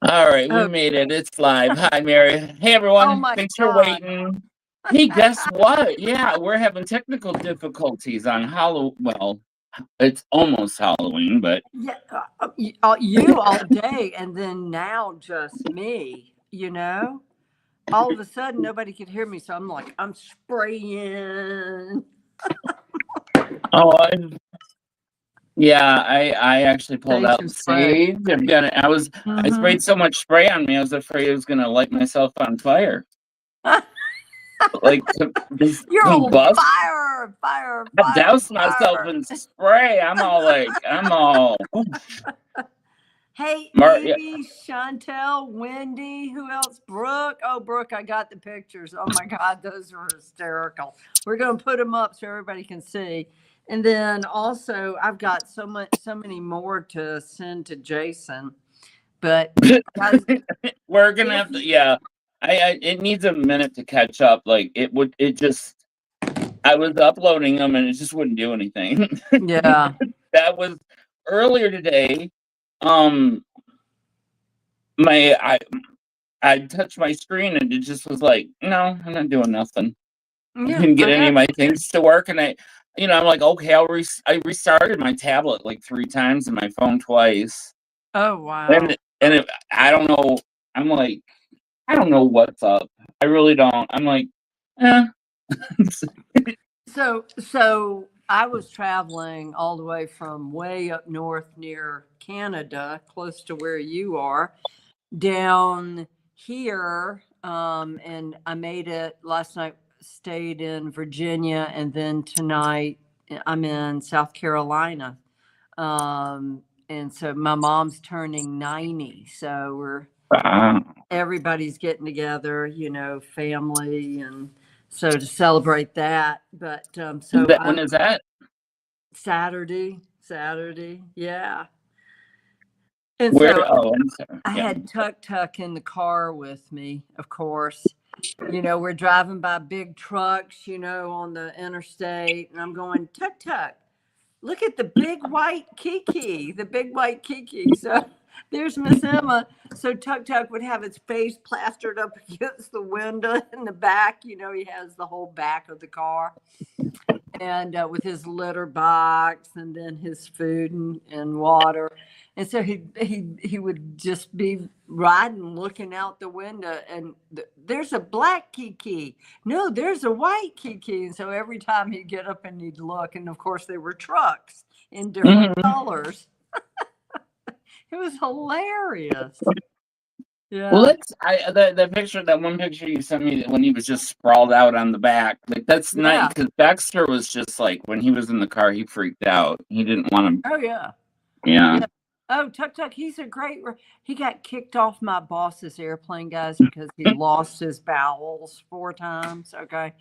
All right, we Oh, made it. It's live. Hi, Mary. Hey, oh everyone. my Thanks for God. waiting. Hey, guess what? Yeah, we're having technical difficulties on Halloween. Well, it's almost Halloween, but Yeah, you all day, and then now just me. All of a sudden nobody could hear me, so I'm like, I'm spraying oh, yeah, I actually pulled out station the spray. sage. I Mm-hmm. sprayed so much spray on me. I was afraid it was gonna light myself on fire, like just You're on combust. fire, fire, I fire, doused myself fire. in spray. I'm all. Hey, Yeah. Evie, Chantel, Wendy, who else? Brooke. Oh, Brooke, I got the pictures. Oh my God, those are hysterical. We're going to put them up so everybody can see. And then also, I've got so many more to send to Jason. But guys, We're gonna if have to, yeah. It needs a minute to catch up. Like it just. I was uploading them and it just wouldn't do anything. yeah, That was earlier today. Um, my I touched my screen and it just was like, no, I'm not doing nothing. I yeah, couldn't get I any know. of my things to work, and I'm like, okay, I restarted my tablet like 3 times and my phone twice, Oh and wow. I don't know. I'm like, I don't know what's up. I really don't. I'm like, eh. So I was traveling all the way from way up north near Canada, close to where you are, down here, and I made it last night. Stayed in Virginia, and then tonight I'm in South Carolina. And so my mom's turning 90, so Wow. everybody's getting together, family, and so to celebrate that. But so When I'm is that? Saturday, yeah. And Where? so Oh, I'm sorry. I Yeah. had Tuck Tuck in the car with me, of course. We're driving by big trucks, on the interstate, and I'm going, Tuck Tuck, look at the big white Kiki, the big white Kiki. So there's Miss Emma. So Tuck Tuck would have its face plastered up against the window in the back. He has the whole back of the car, and with his litter box, and then his food and water. And so he would just be riding, looking out the window, and there's a black Kiki. No, there's a white Kiki. And so every time he'd get up and he'd look, and of course they were trucks in different Mhm. colors. It was hilarious. Well, Yeah, that one picture you sent me when he was just sprawled out on the back, like that's nice yeah. because Baxter was just like when he was in the car, he freaked out. He didn't want Oh yeah, to. Yeah. yeah. Oh, Tuck Tuck, he's a great. He got kicked off my boss's airplane, guys, because he lost his bowels 4 times. Okay.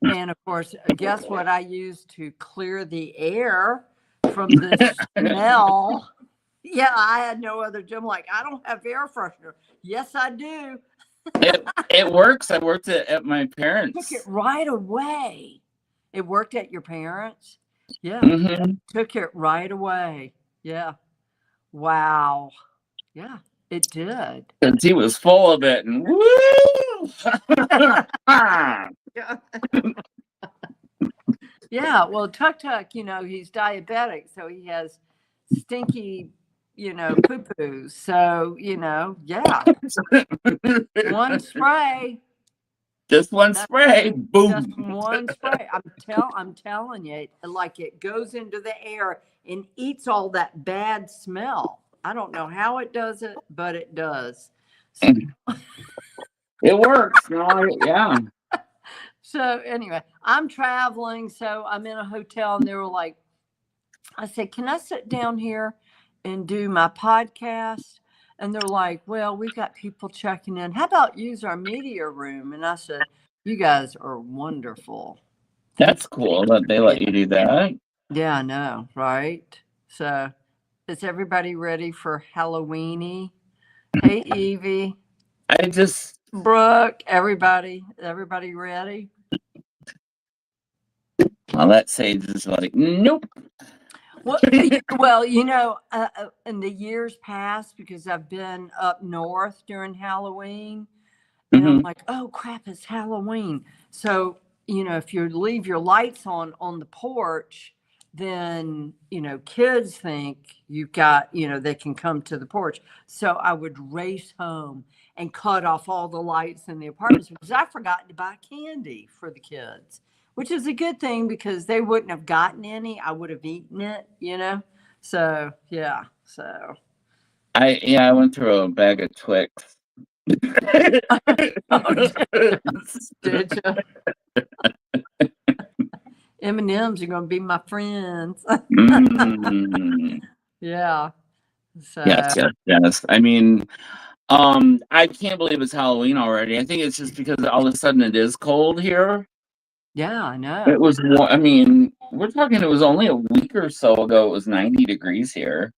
And of course, guess what I used to clear the air from the smell? Yeah, I had no other. I'm like, I don't have air freshener. Yes, I do. It works. I worked at my Took it parents'. right away. It worked at your parents? Yeah. Mm-hmm. Took it right away. Yeah. Wow. Yeah, it did. Because he was full of it, and woo! Yeah. Yeah, well, Tuck Tuck, he's diabetic, so he has stinky, poo poos. So, yeah, one spray. Just one That's spray, just boom. one spray. I'm telling you, like it goes into the air and eats all that bad smell. I don't know how it does it, but it does. So, It works. Yeah. so anyway, I'm traveling, so I'm in a hotel, and they were like, I said, can I sit down here and do my podcast? And they're like, well, we've got people checking in. How about use our media room? And I said, you guys are wonderful. Thank That's cool that they you. let you do that. Yeah, I know, right? So is everybody ready for Halloweeny? Hey, Evie, I just Brooke, everybody ready? Well, that sage is like, nope. Well, in the years past, because I've been up north during Halloween, and I'm Hmm. like, oh crap, it's Halloween. So, if you leave your lights on the porch, then, kids think you've got, they can come to the porch. So I would race home and cut off all the lights in the apartments because I forgot to buy candy for the kids, which is a good thing because they wouldn't have gotten any. I would have eaten it. So, yeah. So, I went through a bag of Twix. oh, did you? M&Ms are going to be my friends. Mm. Yeah. So, Yes, yes, yes. I mean, I can't believe it's Halloween already. I think it's just because all of a sudden it is cold here. yeah, I It know. was I mean, we're talking it was only a week or so ago it was 90 degrees here.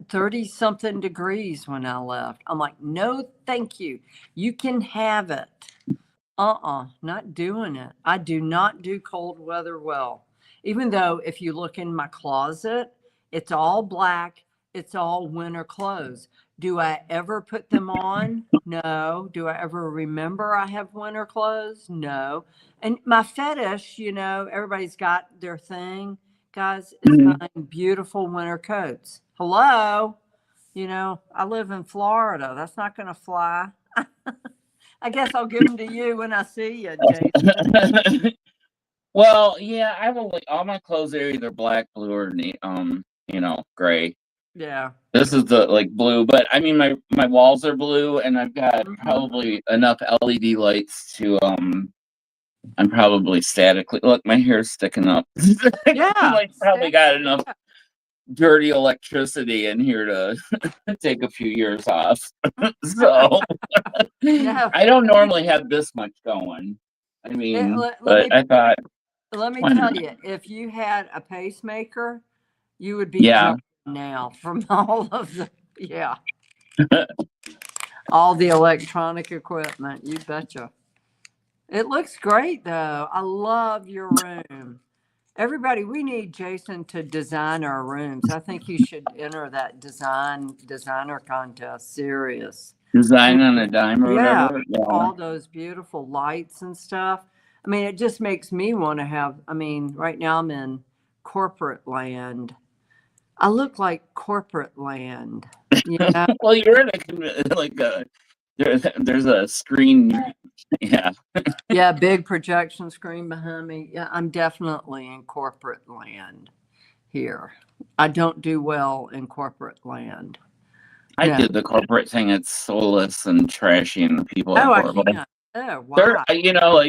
30 something degrees when I left. I'm like, no, thank you. You can have it. Not doing it. I do not do cold weather well. Even though if you look in my closet, it's all black, it's all winter clothes. Do I ever put them on? No. Do I ever remember I have winter clothes? No. And my fetish, everybody's got their thing, guys, is Mhm. buying beautiful winter coats. Hello? I live in Florida. That's not going to fly. I guess I'll give them to you when I see you, Jason. Well, yeah, I have all my clothes are either black, blue, or gray. Yeah. This is the blue, but I mean my walls are blue, and I've got Mhm. probably enough LED lights to I'm probably statically look. My hair's sticking up. Yeah. Probably got enough dirty electricity in here to take a few years off. So No. I don't normally have this much going. I mean, but I thought, Let me why tell not? you, if you had a pacemaker, you would be Yeah. jumping now from all of all the electronic equipment. You betcha. It looks great though. I love your room. Everybody, we need Jason to design our rooms. I think you should enter that designer contest. Serious. Design And on a dime or yeah, whatever. Yeah. all those beautiful lights and stuff. I mean, it just makes me want to have. I mean, right now I'm in corporate land. I look like corporate land. Yeah. Well, you're in there's a screen. Yeah. Yeah, big projection screen behind me. Yeah, I'm definitely in corporate land here. I don't do well in corporate land. I No. did the corporate thing. It's soulless and trashy, and the people are Oh, I horrible. can't. Oh, They're, why?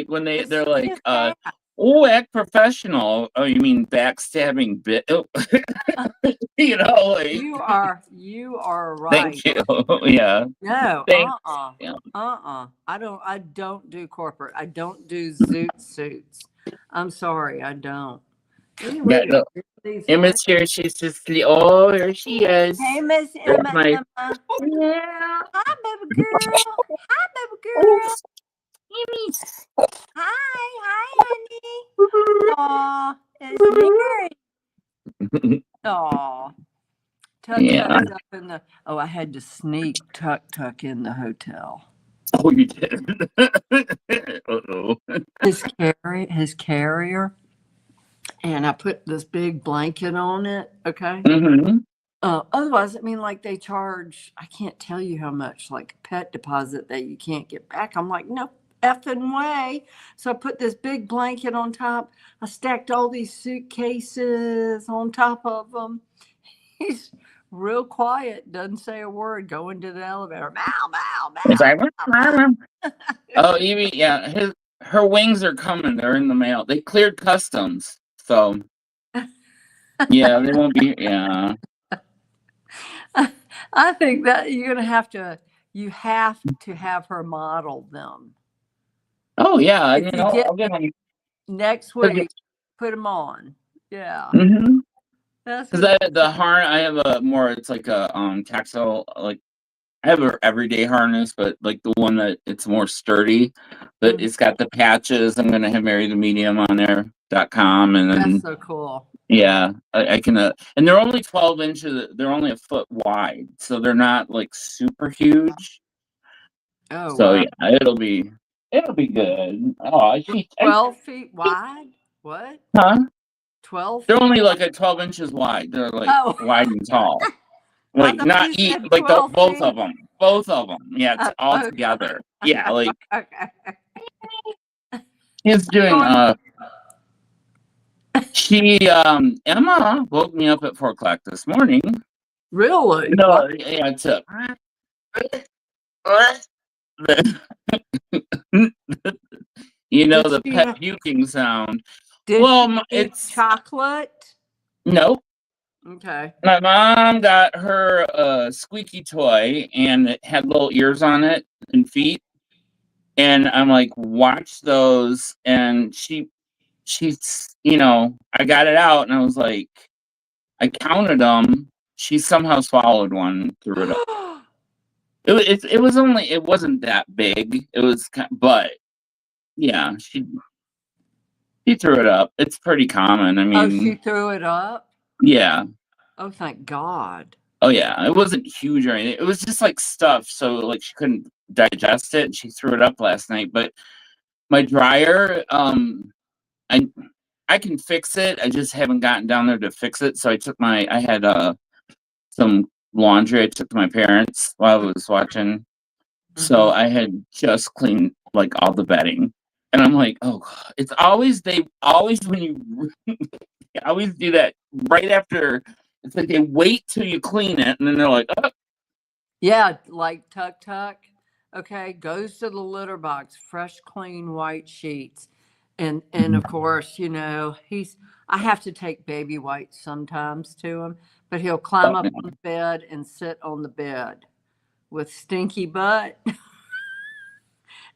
when they're It's like, sad. oh, act professional. Oh, you mean backstabbing bit? Oh. You are right. Thank you. Yeah. No, Thanks. Yeah. I don't do corporate. I don't do zoot suits. I'm sorry, I don't. Yeah. Anyway, No. these lights. Emma's here. She's just, oh, here she is. Hey, Miss There's Emma, my, Emma. yeah. Hi, baby girl. Hi, baby Oh, girl. Emmy's. Hi, honey. Aw, it's Mary. Aw. Tuck Yeah. Tuck's up in the. Oh, I had to sneak Tuck in the hotel. Oh, you did. Uh-oh. His carrier, and I put this big blanket on it. Okay. Mm-hmm. Otherwise, I mean, like they charge. I can't tell you how much, like a pet deposit that you can't get back. I'm like, no effing way. So I put this big blanket on top. I stacked all these suitcases on top of them. He's real quiet, doesn't say a word, going to the elevator. Meow, meow, It's meow, like, meow. oh, Evie, yeah, her wings are coming. They're in the mail. They cleared customs, so yeah, they won't be. Yeah. I think that you have to have her model them. Oh yeah, I If mean, you get I'll get them. next week, put them on. Yeah, Mm-hmm. that's Because what. the harness, I have a more. It's like a tactile. Like I have an everyday harness, but like the one that it's more sturdy. But Mhm. it's got the patches. I'm gonna have Mary the Medium on there.com, and That's then so cool. Yeah, I can, and they're only 12 inches. They're only a foot wide, so they're not like super huge. Oh So wow. yeah, it'll be good. Oh, 12 feet wide? What? huh? 12 They're feet only wide? like at 12 inches wide. They're like Oh, wide and tall. I Like thought not you eat said like 12 both of feet. them. Both of them. Yeah, it's all Okay. together. Yeah, like Okay. he's doing Going, she Emma woke me up at 4 o'clock this morning. really? What? No, yeah, it's a you know Did the she pet puking sound. did Well, she eat it's chocolate? nope. Okay. My mom got her a squeaky toy and it had little ears on it and feet. And I'm like, watch those. And she's, I got it out and I was like, I counted them. She somehow swallowed one, threw it up. It wasn't that big. It was, but yeah, she threw it up. It's pretty common. I Oh, she mean, threw it up? yeah. Oh, thank God. Oh yeah, it wasn't huge or anything. It was just like stuff, so like she couldn't digest it. And she threw it up last night. But my dryer, I I can fix it. I just haven't gotten down there to fix it. So I had some laundry I took to my parents while I was watching. So Mhm. I had just cleaned like all the bedding. And I'm like, oh God. They always when you they always do that right after. It's like they wait till you clean it and then they're like, oh. Yeah, like Tuck Tuck. Okay, goes to the litter box, fresh, clean white sheets. And of course, I have to take baby wipes sometimes to him, but he'll climb up on the bed and sit on the bed with stinky butt.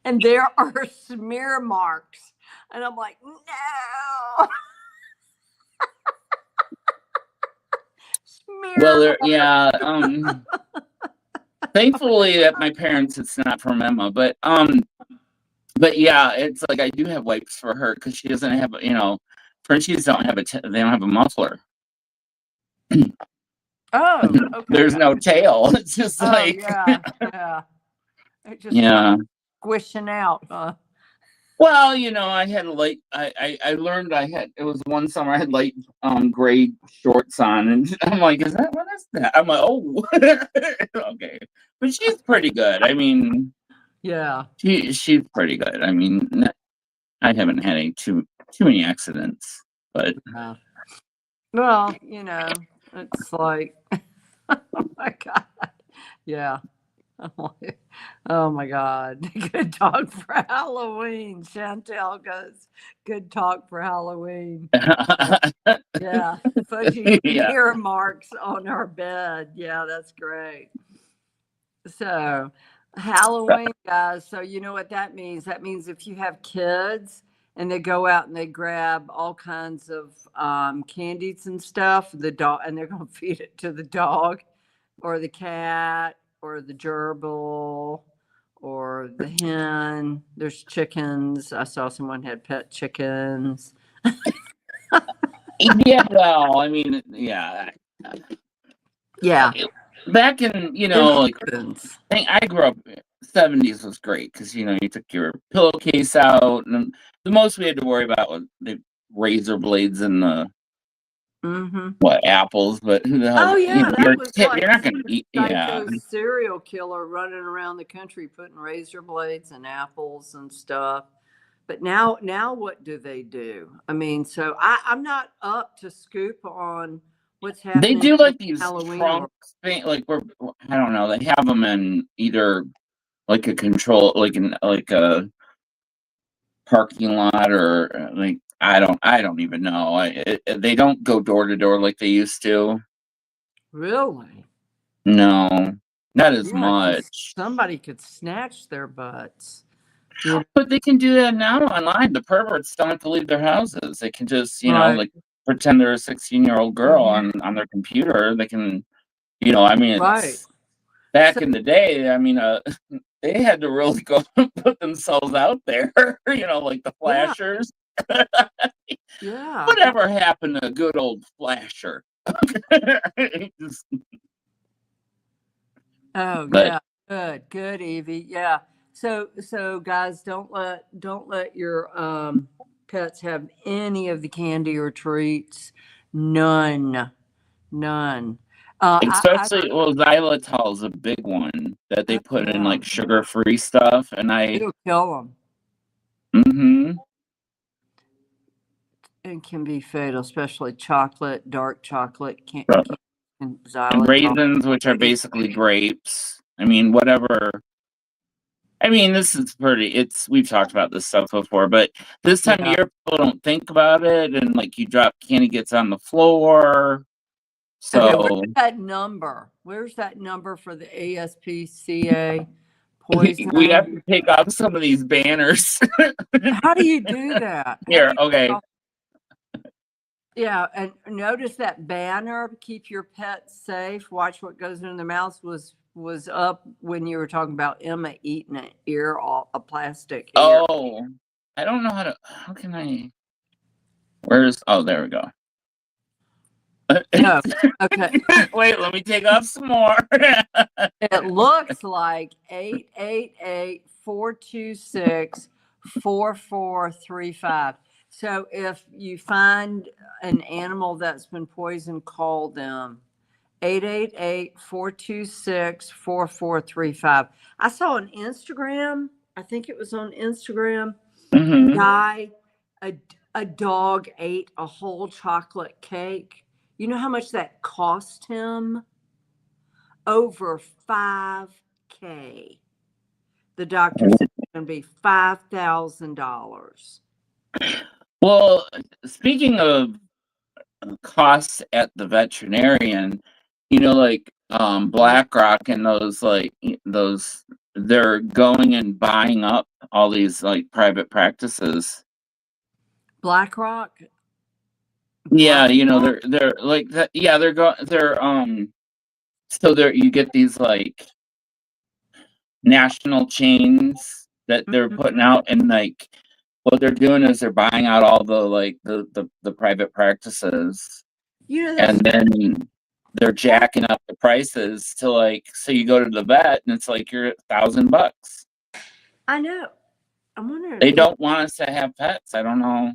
And there are smear marks. And I'm like, no. Well, Smear there, marks. yeah. Thankfully, at my parents, it's not from Emma, but yeah, it's like I do have wipes for her because she doesn't have, Frenchies don't have they don't have a muffler. Oh, okay. There's no tail. It's just Oh, like, yeah. Yeah. It just like yeah. squishing out. Well, I had light. I learned it was one summer I had light gray shorts on, and I'm like, what is that? I'm like, oh, okay, but she's pretty good. I mean, Yeah. she's pretty good. I mean, I haven't had any too many accidents, but Yeah. Well, it's like, oh my God. Yeah. I'm like, oh my God. Good talk for Halloween. Chantel goes, good talk for Halloween. Yeah. Fudgy yeah. smear marks on our bed. Yeah, that's great. So, Halloween, guys. So, you know what that means? That means if you have kids and they go out and they grab all kinds of candies and stuff, the dog, and they're going to feed it to the dog or the cat or the gerbil or the hen. There's chickens. I saw someone had pet chickens. Yeah, well, I mean, yeah. Yeah. Back in, It like happens. I grew up. 70s was great because you took your pillowcase out, and the most we had to worry about was the razor blades and the Mm-hmm. what apples. But who the hell? Oh yeah, You're that a was kid. like You're not some going to eat. Yeah, psycho serial killer running around the country putting razor blades and apples and stuff. But now what do they do? I mean, so I'm not up to scoop on what's they happening do in like the these Halloween world. trunks thing. Like I don't know. They have them in either like a control, like a parking lot, or like I don't even know. They don't go door to door like they used to. Really? No, not as Yeah, because much. somebody could snatch their butts. You But they can do that now online. The perverts don't have to leave their houses. They can just, Right. like pretend they're a 16-year-old girl Mhm. on their computer. They can, I mean, Right. it's back So in the day. I mean, they had to really go put themselves out there. Like the yeah, flashers. Yeah. Whatever happened to a good old flasher? Just- Oh but yeah. Good, Evie. Yeah. So guys, don't let your pets have any of the candy or treats. None. None. I especially, well, xylitol is a big one that they put in yeah. like sugar-free stuff, and It'll kill them. hmm It can be fatal, especially chocolate, dark chocolate, and and xylitol. raisins, which are basically grapes. I mean, whatever. I mean, this is pretty. We've talked about this stuff before, but this time of Yeah. year, people don't think about it, and like you drop candy, gets on the floor. Okay, So Where's that number for the ASPCA we have poison? to take off some of these banners. How do you do that? How do Here, you okay. Yeah, and notice that banner, keep your pets safe, watch what goes in their mouths was up when you were talking about Emma eating an ear off a plastic ear. Oh, I don't know how to. How can I? Where's? Oh, there we go. No. Okay. Wait, let me take off some more. It looks like 888-426-4435. So if you find an animal that's been poisoned, call them. 888-426-4435. I saw on Instagram, I think it was on Instagram, hmm guy, a, a dog ate a whole chocolate cake. You know how much that cost him? Over 5K. The doctor said it's going to be $5,000. Well, speaking of costs at the veterinarian, like BlackRock and those they're going and buying up all these like private practices. BlackRock? Yeah, BlackRock? they're like that. Yeah, they're so there you get these like national chains that they're Mhm. putting out, and like what they're doing is they're buying out all the like the private practices, You know, and then they're jacking up the prices to like, so you go to the vet and it's like you're $1,000. I know. I'm wondering, They don't want us to have pets. I don't know.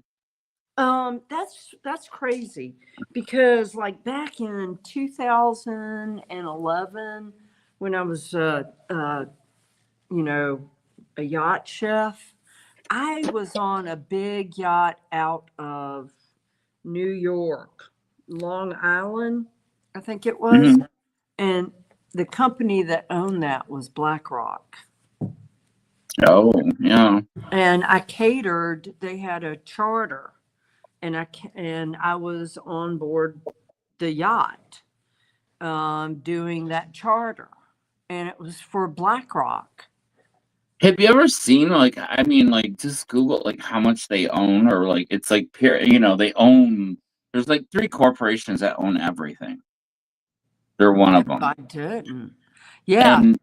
that's crazy because like back in 2011 when I was you know, a yacht chef, I was on a big yacht out of New York, Long Island, I think it was. Mhm. And the company that owned that was BlackRock. Oh, yeah. And I catered, they had a charter, and I was on board the yacht doing that charter. And it was for BlackRock. Have you ever seen like, I mean, like just Google like how much they own, or like it's like they own. There's like three corporations that own everything. They're one No, of them, I didn't. Yeah, and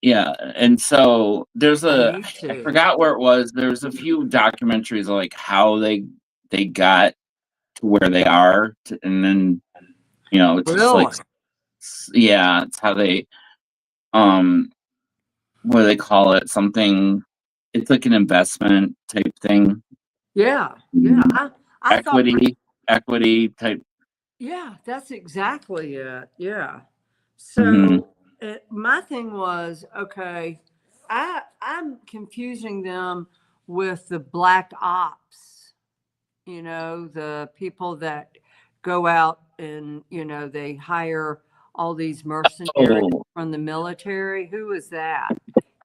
yeah, and so I need I to. forgot where it was. There's a few documentaries of like how they got to where they are, and then it's just like, Really? yeah, it's how they um what do they call it? Something. It's like an investment type thing. Yeah, yeah. Mm, I thought, equity type. yeah, that's exactly it. Yeah. hmm So my thing was, okay, I'm confusing them with the black ops, the people that go out and, they hire all these mercenaries Oh, from the military. Who is that?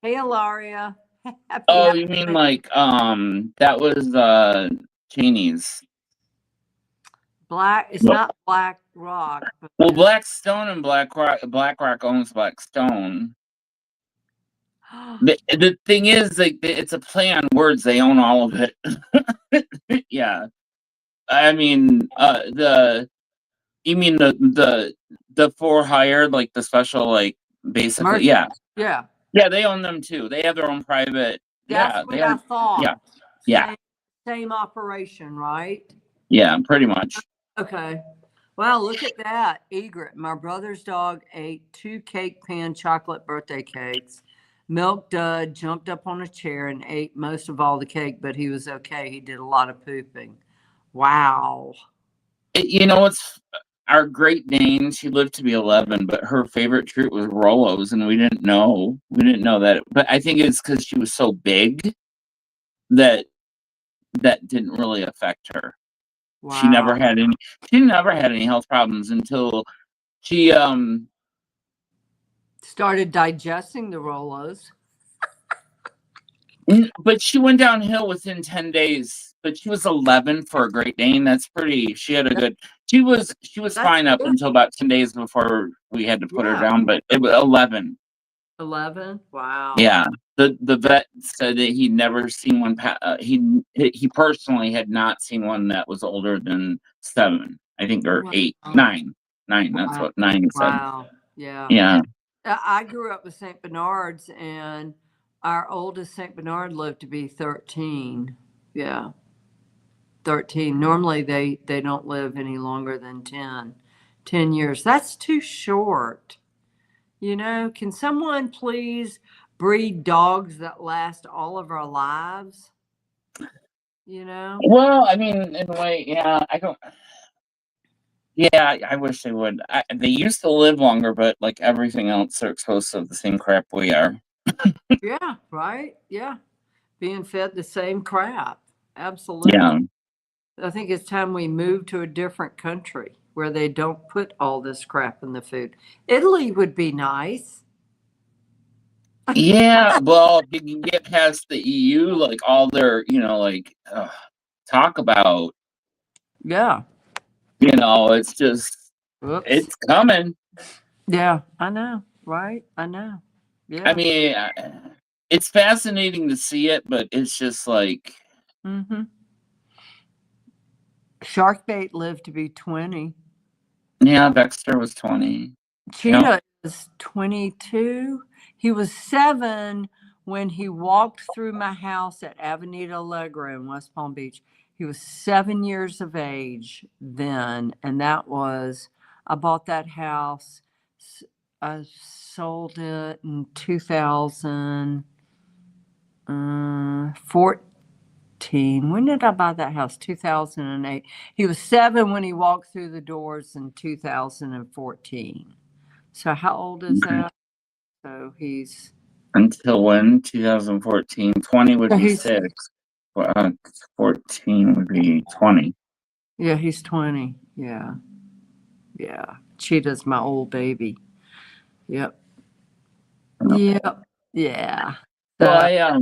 Hey, Ilaria. Happy oh, you mean Halloween. like that was Cheney's. It's Well, not Black Rock, but Blackstone and BlackRock owns Blackstone. The thing is, like, it's a play on words. They own all of it. Yeah, I mean, you mean the for hire, like the special, like basically, mercy. yeah, Yeah. yeah, they own them too. They have their own private. That's Yeah, they what I own. thought. Yeah, yeah. Same, same operation, right? Yeah, pretty much. Okay. Wow, look at that. Egret, my brother's dog ate 2 cake pan chocolate birthday cakes. Milk Dud jumped up on a chair and ate most of all the cake, but he was okay. He did a lot of pooping. Wow. You know, it's our Great Dane. She lived to be 11, but her favorite treat was Rolos, and we didn't know. We didn't know that. But I think it's because she was so big that that didn't really affect her. She never Wow. had any. She never had any health problems until she Started digesting the Rolos. But she went downhill within 10 days. But she was 11 for a Great Dane. That's pretty. She had a good. She was That's fine up good. until about 10 days before we had to put her Yeah. down. But it was 11. 11? Wow. Yeah. The vet said that he'd never seen one. He personally had not seen one that was older than 7. I think, or Wow. 8, 9. 9. That's Wow. what 9 said. Wow. Yeah. Yeah. I grew up with St. Bernards, and our oldest St. Bernard lived to be 13. Yeah. 13. Normally they don't live any longer than 10 years. That's too short. You know, can someone please breed dogs that last all of our lives? You know? Well, I mean, in a way, yeah. I don't. Yeah, I wish they would. They used to live longer, but like everything else, they're exposed to the same crap we are. Yeah, right? Yeah. Being fed the same crap. Absolutely. Yeah. I think it's time we move to a different country where they don't put all this crap in the food. Italy would be nice. Yeah. Well, if you can get past the EU, like all their, like talk about, Yeah. it's just, Whoops. it's coming. Yeah, I know. Right? I know. Yeah. I mean, it's fascinating to see it, but it's just like, Mm-hmm. Sharkbait lived to be 20. yeah, Dexter was 20. Cheetah is 22. He was 7 when he walked through my house at Avenida Allegra in West Palm Beach. He was 7 years of age then, and I bought that house. I sold it in 2014. When did I buy that house? 2008. He was 7 when he walked through the doors in 2014. So how old is that? So he's Until when? 2014. 20 would be 6. 14 would be 20. Yeah, he's 20. Yeah. Yeah. Cheetah's my old baby. Yep. Yep. Yeah. Well,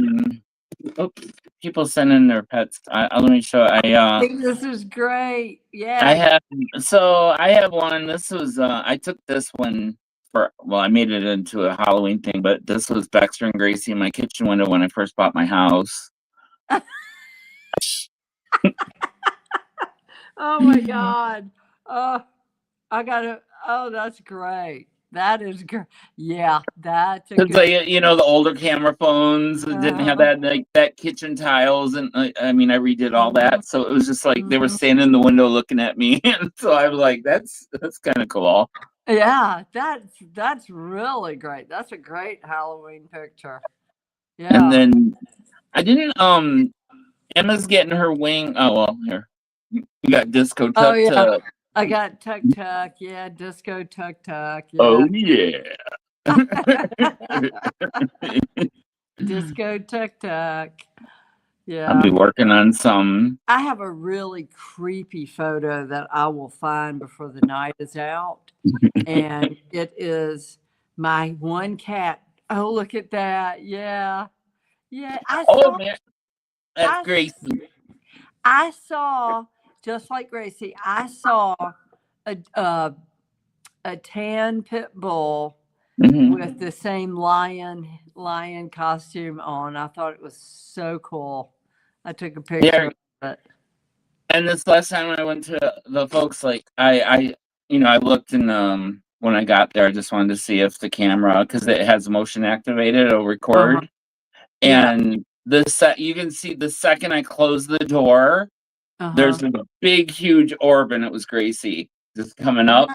people send in their pets. Let me show. I think this is great. Yeah. I have one. This was I took this one I made it into a Halloween thing, but this was Baxter and Gracie in my kitchen window when I first bought my house. Oh my God. Oh, that's great. That is great. Yeah, that's a It's good. like, the older camera phones didn't have that, like that kitchen tiles, and I mean, I redid all that, so it was just like they were standing in the window looking at me, and so I was like, that's kind of cool. Yeah, that's really great. That's a great Halloween picture. Yeah. And then I didn't Emma's getting her wing. Oh well, here you got Disco Tuck. Oh yeah, I got Tuck Tuck. Yeah, Disco Tuck Tuck. Yeah. Oh yeah. Disco Tuck Tuck. Yeah. I'll be working on some. I have a really creepy photo that I will find before the night is out. And it is my one cat. Oh, look at that. Yeah. Yeah. Man. That's Gracie. I saw, just like Gracie, I saw a tan pit bull with the same lion costume on. I thought it was so cool. I took a picture of it. And this last time I went to the folks, like I looked and when I got there, I just wanted to see if the camera, because it has motion activated, it'll record. And you can see the second I closed the door, there's a big, huge orb, and it was Gracie just coming up.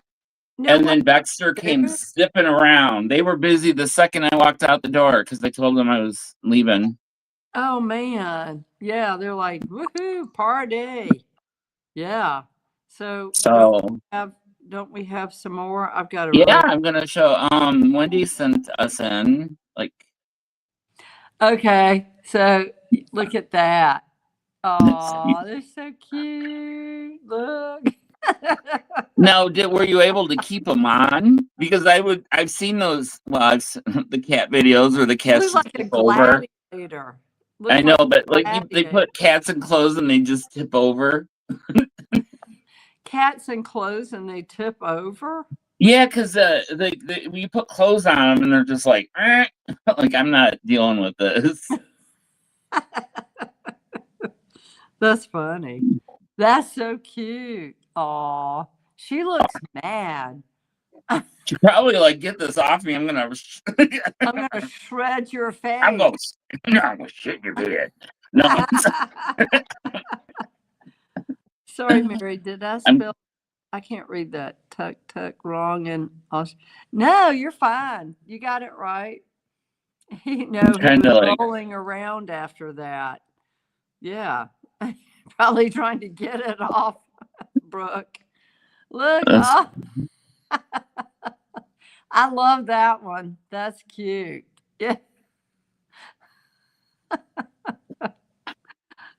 No, And then Baxter came zipping around. They were busy the second I walked out the door because I told them I was leaving. oh man, yeah, they're like, woohoo, party, yeah. So don't we have some more? I've got a yeah, I'm gonna show. Wendy sent us in like. Okay, so look at that. Oh, they're so cute. Look. Now, were you able to keep them on? Because I've seen those. Well, the cat videos where the cats Looks just like a tip over. gladiator. I know, but they gladiator. put cats in clothes and they just tip over. Cats in clothes and they tip over. Yeah, because you put clothes on them and they're just like, like I'm not dealing with this. That's funny. That's so cute. Aw, she looks mad. She probably like, get this off me. I'm gonna shred your face. I'm gonna shit your bed. No. Sorry, Mary. Did I spell? I can't read that. Tuck wrong and no, you're fine. You got it right. He was rolling around after that. Yeah, probably trying to get it off. Brooke, look. Oh. I love that one. That's cute. Yeah.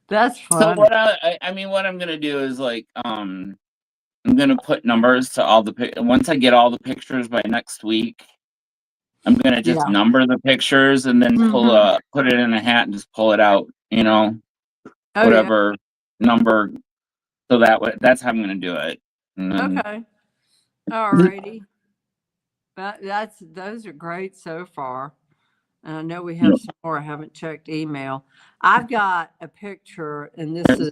That's funny. So what what I'm gonna do is like I'm gonna put numbers to all the once I get all the pictures by next week. I'm gonna just number the pictures and then put it in a hat and just pull it out. Whatever number. So that's how I'm gonna do it. Okay. Alrighty. Those are great so far. And I know we have some more. I haven't checked email. I've got a picture, and this is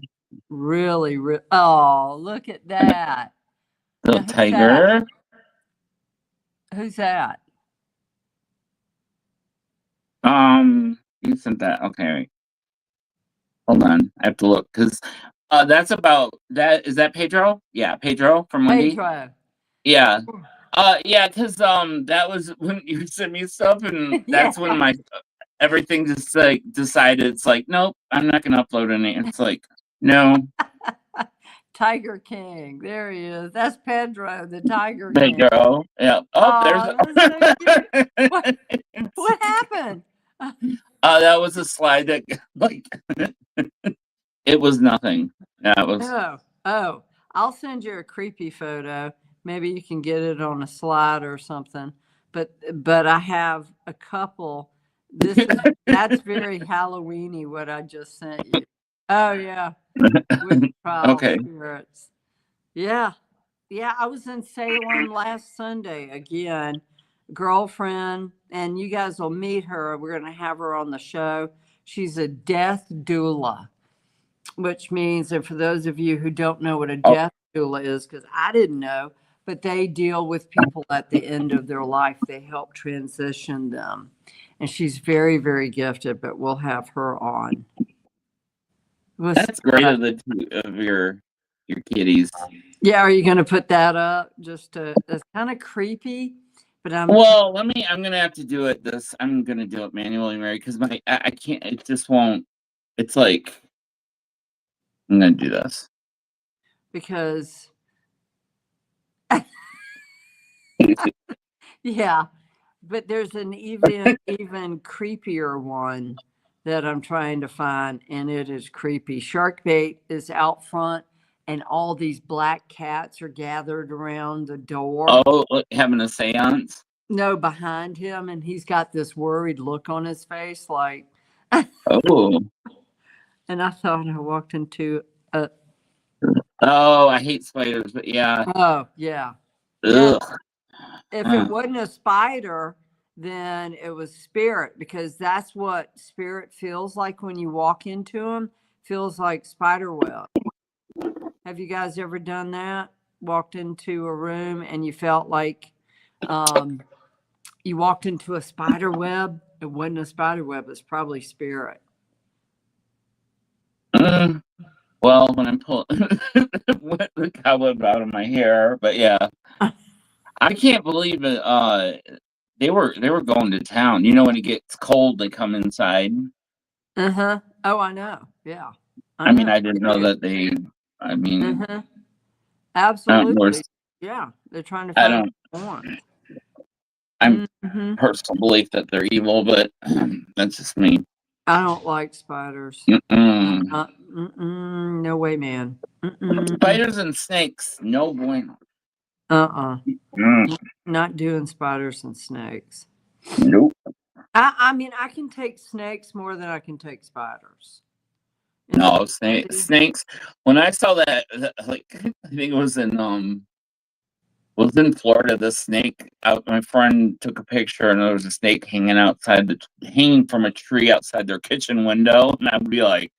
really, oh, look at that. Little tiger. Who's that? You sent that. Okay. Hold on. I have to look because that's about that. Is that Pedro? Yeah, Pedro from Wendy. Pedro. Yeah. Yeah, because that was when you sent me stuff, and that's when my everything just like decided it's like, nope, I'm not gonna upload any. It's like, no. Tiger King. There he is. That's Pedro, the Tiger King. Pedro. Yeah. Oh, there's what happened? That was a slide that like it was nothing. Yeah, it was. Oh, I'll send you a creepy photo. Maybe you can get it on a slide or something. But I have a couple. That's very Halloweeny what I just sent you. Oh yeah. Okay. Spirits. Yeah. Yeah, I was in Salem last Sunday again. Girlfriend, and you guys will meet her. We're going to have her on the show. She's a death doula, which means, and for those of you who don't know what a death doula is, because I didn't know, but they deal with people at the end of their life. They help transition them. And she's very, very gifted, but we'll have her on. That's great of the two of your kitties. Yeah, are you going to put that up? It's kind of creepy. But I'm gonna have to do it. I'm gonna do it manually, Mary, because I can't. It just won't. It's like I'm gonna do this because yeah, but there's an even creepier one that I'm trying to find, and it is creepy. Sharkbait is out front, and all these black cats are gathered around the door. Oh, having a seance? No, behind him, and he's got this worried look on his face, like. Oh. And I thought I walked into a. Oh, I hate spiders, but yeah. Oh, yeah. Ugh. If it wasn't a spider, then it was spirit, because that's what spirit feels like when you walk into them. Feels like spider web. Have you guys ever done that? Walked into a room and you felt like you walked into a spider web? It wasn't a spider web. It's probably spirit. Mm, well, when I'm pulling the cobweb out of my hair, but yeah, I can't believe it. They were going to town. You know, when it gets cold, they come inside. Uh-huh. Oh, I know. Yeah. I I mean, know. I didn't They know do. that they. I mean, Uh-huh. I don't know. Absolutely. Yeah. They're trying to I find don't. warmth. I'm Mm-hmm. personal belief that they're evil, but that's just me. I don't like spiders. Mm-mm. No way, man. Mm-mm. Spiders and snakes, no bueno. Uh-uh. Mm, Not doing spiders and snakes. nope. I mean, I can take snakes more than I can take spiders. And No, see, snakes. When I saw that, like I think it was in Florida. The snake out. My friend took a picture, and there was a snake hanging from a tree outside their kitchen window, and I'd be like,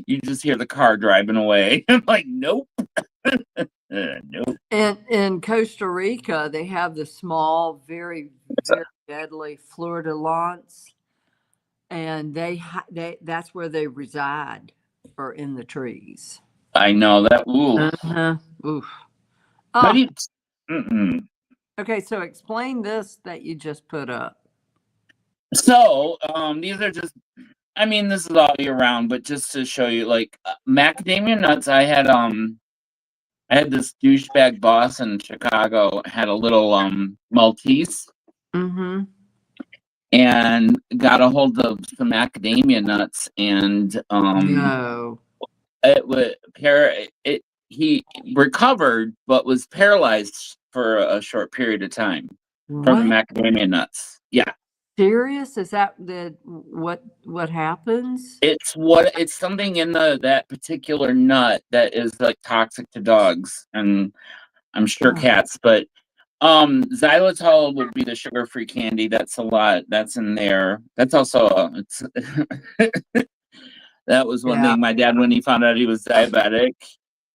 you just hear the car driving away. I'm like, nope, nope. and in Costa Rica, they have the small, very, very deadly Florida lance, and they that's where they reside, or in the trees. I know that. Ooh, Uh-huh. Oof. how do Oh, you? Mm-mm. okay. So explain this that you just put up. So, these are just. I mean, this is all year round, but just to show you, like macadamia nuts. I had this douchebag boss in Chicago had a little Maltese Mm-hmm. and got a hold of some macadamia nuts and No. it would it he recovered but was paralyzed for a short period of time from the What? macadamia nuts. Yeah. Serious? Is that what happens? It's something in the that particular nut that is like toxic to dogs and I'm sure Oh, cats, but xylitol would be the sugar-free candy. That's a lot. That's in there. That's also it's that was one yeah. thing. My dad, when he found out he was diabetic,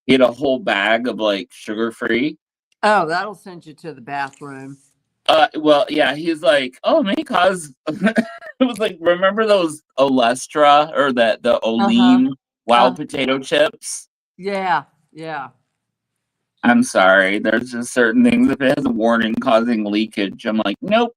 he had a whole bag of like sugar-free. Oh, that'll send you to the bathroom. Well, yeah, he's like, oh, may cause. It was like, remember those Olestra or the Uh-huh. Olean wild potato chips? Yeah. Yeah. I'm sorry. There's just certain things. If it has a warning causing leakage, I'm like, nope.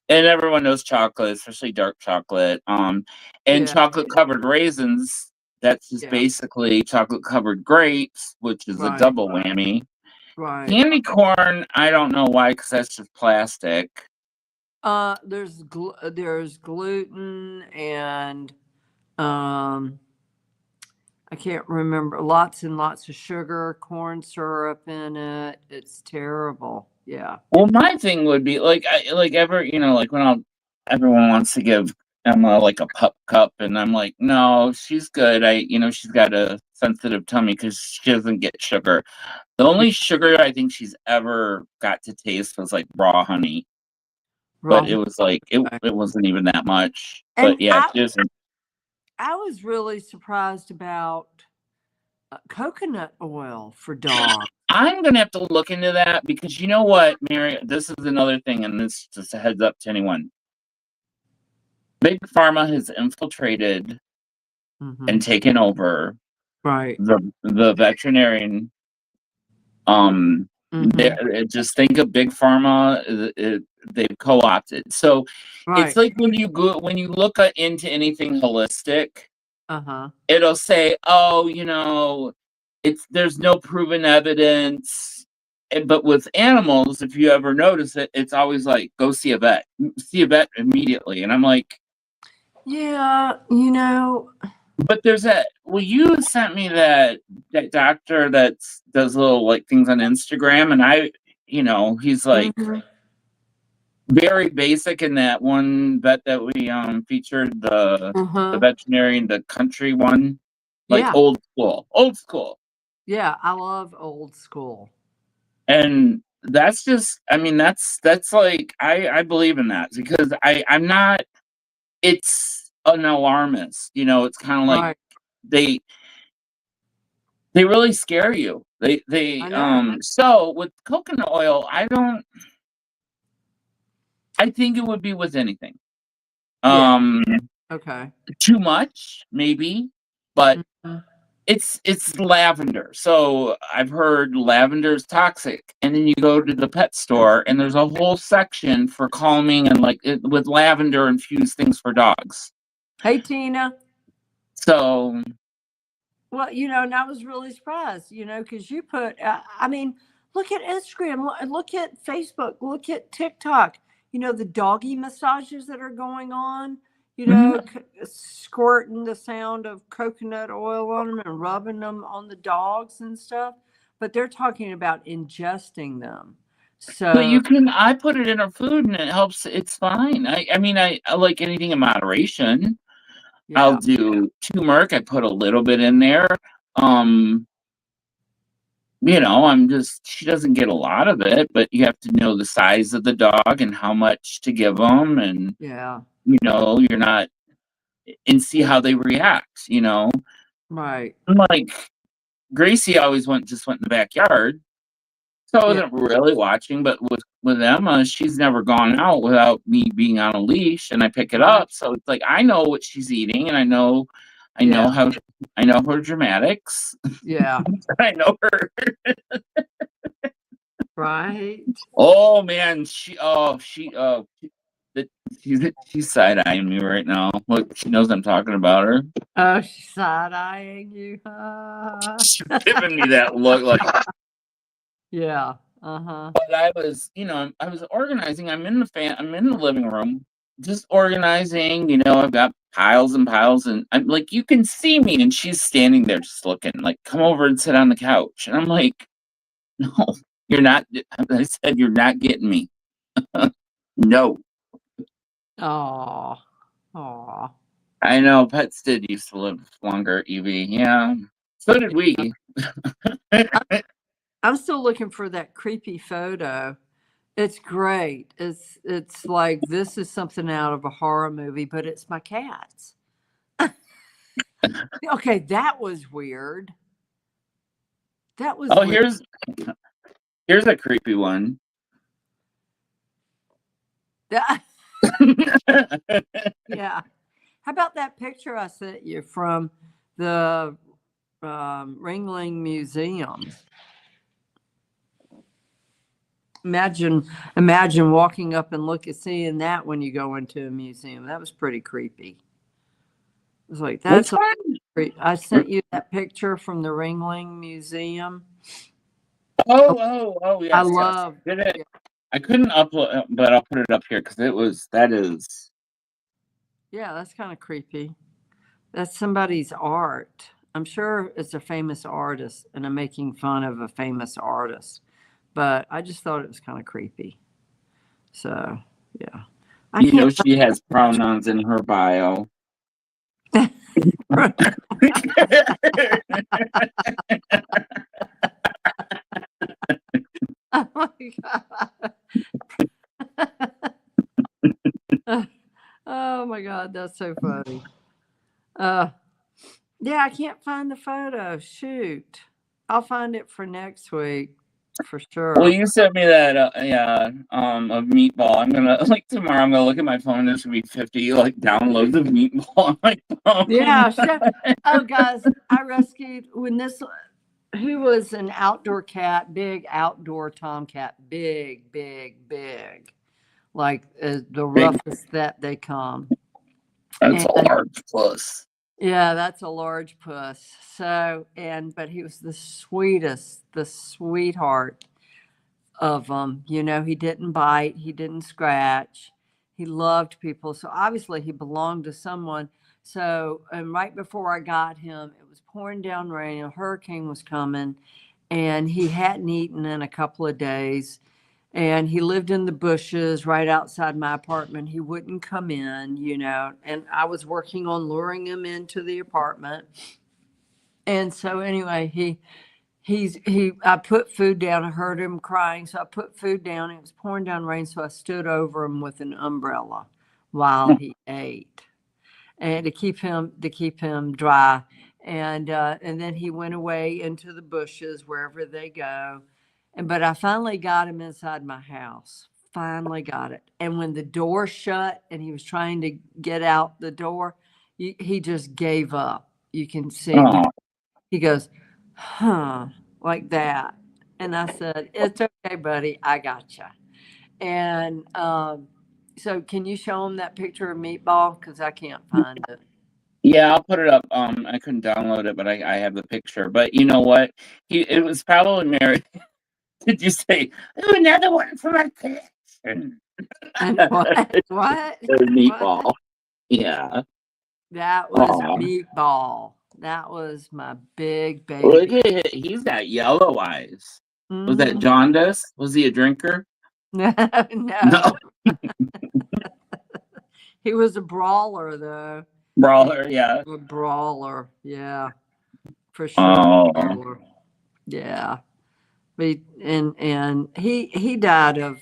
And everyone knows chocolate, especially dark chocolate. And Yeah. chocolate covered raisins, that's just Yeah. basically chocolate covered grapes, which is a Right. double whammy. Right. Candy corn, I don't know why, because that's just plastic. There's gluten and um I can't remember, lots and lots of sugar, corn syrup in it. It's terrible. Yeah. Well, my thing would be like, like when everyone wants to give Emma like a pup cup, and I'm like, no, she's good. She's got a sensitive tummy because she doesn't get sugar. The only sugar I think she's ever got to taste was like raw honey, but it Wrong. was like it wasn't even that much. And But yeah, she doesn't. I was really surprised about coconut oil for dogs. I'm gonna have to look into that because you know what, Mary, this is another thing, and this is just a heads up to anyone. Big Pharma has infiltrated Hmm. and taken over Right. the veterinarian. Hmm. Just think of Big Pharma. They've co-opted. So it's Right. like when you look into anything holistic, Uh-huh. it'll say, "Oh, there's no proven evidence." But with animals, if you ever notice it, it's always like, "Go see a vet. See a vet immediately." And I'm like, Yeah, "But there's that. Well, you sent me that doctor that does little like things on Instagram, and he's like hmm very basic in that one vet that we featured the uh-huh. veterinarian, the country one, like Yeah. old school. Yeah, I love old school. And that's just, I mean, that's like I believe in that because I'm not. It's an alarmist, it's kind of like Right. they they really scare you. They I know. so with coconut oil, I think it would be with anything. Yeah. Um Okay. Too much, maybe, but Mhm. it's lavender. So I've heard lavender is toxic, and then you go to the pet store, and there's a whole section for calming and with lavender infused things for dogs. Hey, Tina. So Well, and I was really surprised, because you put, I mean, look at Instagram, look at Facebook, look at TikTok, the doggy massages that are going on, mhm. squirting the sound of coconut oil on them and rubbing them on the dogs and stuff. But they're talking about ingesting them. But So, I put it in our food and it helps. It's fine. I mean, I like anything in moderation. I'll yeah, do turmeric. I put a little bit in there. Um, she doesn't get a lot of it, but you have to know the size of the dog and how much to give them, and yeah, you're not, and see how they react. right. Like Gracie always just went in the backyard. So I Yeah, wasn't really watching, but with Emma, she's never gone out without me being on a leash, and I pick it right. up. So it's like I know what she's eating, and I know Yeah, how, I know her dramatics. yeah, I know her. right. Oh man, that she's side eyeing me right now. Look, she knows I'm talking about her. Oh, she's side-eyeing you. She's giving me that look like. Yeah. Uh-huh. But I was organizing. I'm in the living room, just organizing. I've got piles and piles, and I'm like, you can see me, and she's standing there just looking, like, come over and sit on the couch. And I'm like, no, you're not. I said, you're not getting me. No, Oh. Oh. I know pets did used to live longer, Evie. Yeah, so did we. I'm still looking for that creepy photo. It's great. It's like this is something out of a horror movie, but it's my cats. Okay, that was weird. That was Oh, weird. here's a creepy one. That- yeah. How about that picture I sent you from the Ringling Museum? Imagine walking up and seeing that when you go into a museum. That was pretty creepy. It was like, Which that's one? I sent you that picture from the Ringling Museum. Oh, I yes, yes. love, Did it? yeah, I couldn't upload, but I'll put it up here because that is. yeah, that's kind of creepy. That's somebody's art. I'm sure it's a famous artist, and I'm making fun of a famous artist, but I just thought it was kind of creepy. So, yeah, I can't. She has pronouns in her bio. Oh my god. Oh my god, that's so funny. Uh yeah, I can't find the photo. Shoot. I'll find it for next week for Well, sure. you sent me that, yeah, of meatball. I'm gonna tomorrow. I'm gonna look at my phone. There's gonna be 50 downloads of meatball on my Yeah, phone. oh guys, I rescued when this who was an outdoor cat, big outdoor tomcat, big, big, big, like the Big. roughest that they come. That's And a large plus. yeah, that's a large puss. So, but he was the sweetheart of them. He didn't bite, he didn't scratch. He loved people. So obviously he belonged to someone. So, and right before I got him, it was pouring down rain, a hurricane was coming, and he hadn't eaten in a couple of days. And he lived in the bushes right outside my apartment. He wouldn't come in, and I was working on luring him into the apartment. And so anyway, I put food down. I heard him crying, so I put food down. It was pouring down rain, so I stood over him with an umbrella while he ate, and to keep him dry. And then he went away into the bushes wherever they go. But I finally got him inside my house. Finally got it. And when the door shut and he was trying to get out the door, he just gave up. You can see Oh, he goes, huh, like that. And I said, it's okay, buddy. I got you. And so can you show him that picture of Meatball? Because I can't find it. yeah, I'll put it up. I couldn't download it, but I have the picture. But you know what? It was probably Mary. Did you say, "Ooh, another one for my collection"? And what? What? Meatball. What? Yeah. That was Oh, Meatball. That was my big look baby. at it. He's got yellow eyes. Was that Hmm. jaundice? Was he a drinker? No, No. no. He was a brawler, though. Brawler, yeah. A brawler. Yeah, for sure. Oh, Brawler. Yeah. And he died of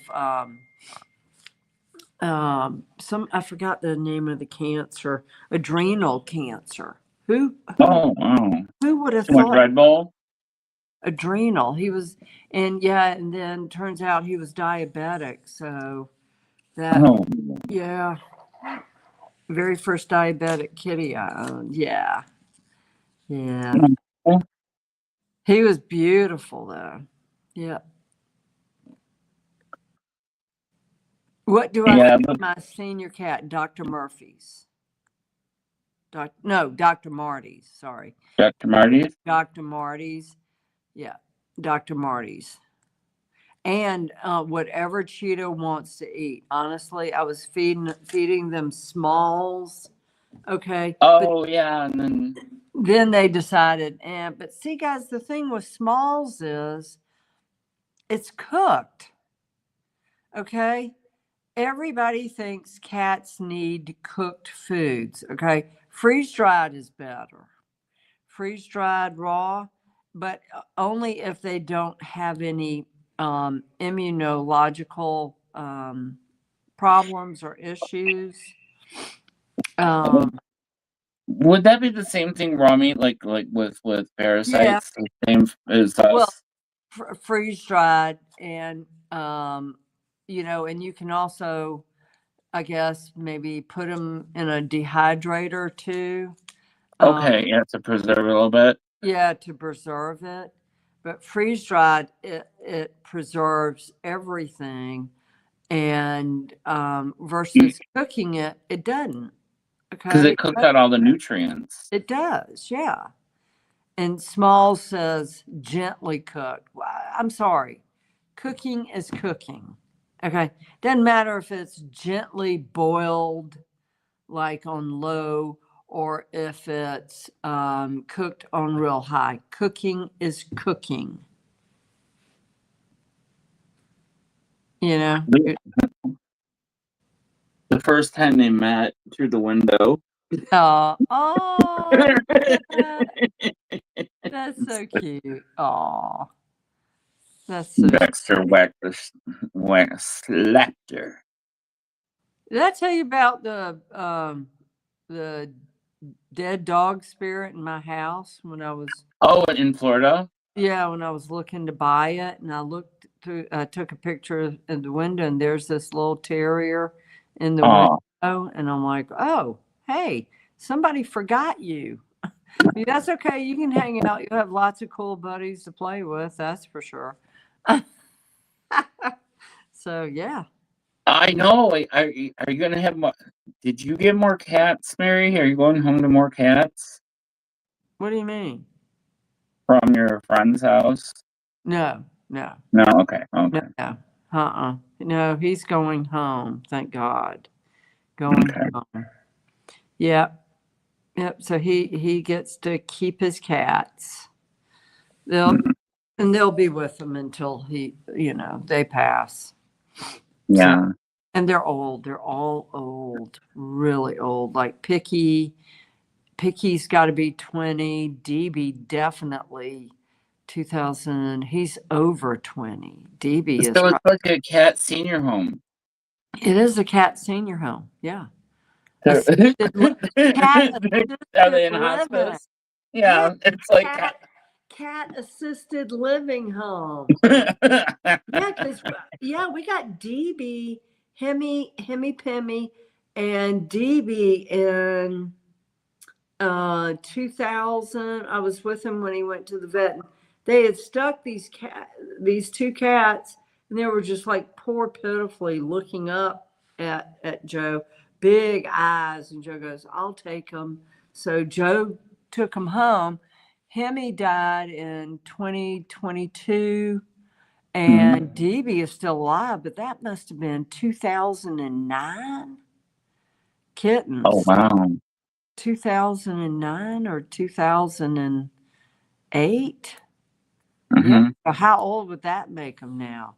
some, I forgot the name of the cancer, adrenal cancer. oh, wow. Who would have Too much thought Red Bull? adrenal? He was, and yeah, and then turns out he was diabetic. So that, Oh, yeah, very first diabetic kitty I owned. Yeah, yeah. He was beautiful though. Yeah. What do I yeah. think of my senior cat, Dr. Murphy's? No, Dr. Marty's. Sorry. Dr. Marty? Dr. Marty's. Yeah, Dr. Marty's. And whatever Cheeto wants to eat. Honestly, I was feeding them Smalls. Okay. But Oh, yeah. And then they decided, but see, guys, the thing with Smalls is it's cooked. Okay. Everybody thinks cats need cooked foods. Okay. Freeze dried is better. Freeze dried raw, but only if they don't have any immunological problems or issues. would that be the same thing, raw meat, like with Yeah. parasites, the same as Well, us? freeze dried, and and you can also, I guess, maybe put them in a dehydrator too. Okay, yeah, to preserve a little bit. Yeah, to preserve it. But freeze dried, it preserves everything, and versus cooking it, it doesn't. Because Okay, it cooks out all the nutrients. it does, yeah. And Small says gently cooked. Well, I'm sorry, cooking is cooking. Okay, doesn't matter if it's gently boiled, like on low, or if it's cooked on real high. Cooking is cooking. You know. The first time they met through the window. Oh, that's so cute. Oh, that's so. Dexter slapped her. Did I tell you about the dead dog spirit in my house when I was? Oh, in Florida? Yeah, when I was looking to buy it, and I took a picture in the window, and there's this little terrier in the window, and I'm like, oh, hey, somebody forgot you. That's okay. You can hang out. You'll have lots of cool buddies to play with. That's for sure. So yeah. I know. Are you going to have more? Did you get more cats, Mary? Are you going home to more cats What do you mean? from your friend's house? No. No, okay. No. No, he's going home. Thank God. Going home. Yep. So he gets to keep his cats. They'll be with him until they pass. Yeah. So, and they're old. They're all old, really old. Like Picky's got to be 20. DB definitely 2000. He's over 20. DB is. So it's like a cat senior home. It is a cat senior home. Yeah. Are Assisted they in hospice? Yeah, it's like cat assisted living home. Yeah, we got Hemi Pemmy, and DB in 2000. I was with him when he went to the vet. They had stuck these two cats, and they were just like poor pitifully looking up at Joe, big eyes. And Joe goes, "I'll take them." So Joe took them home. Hemi died in 2022, and DB is still alive, but that must have been 2009. Kittens. Oh wow. 2009 or 2008. Mm-hmm. Yeah. So how old would that make them now?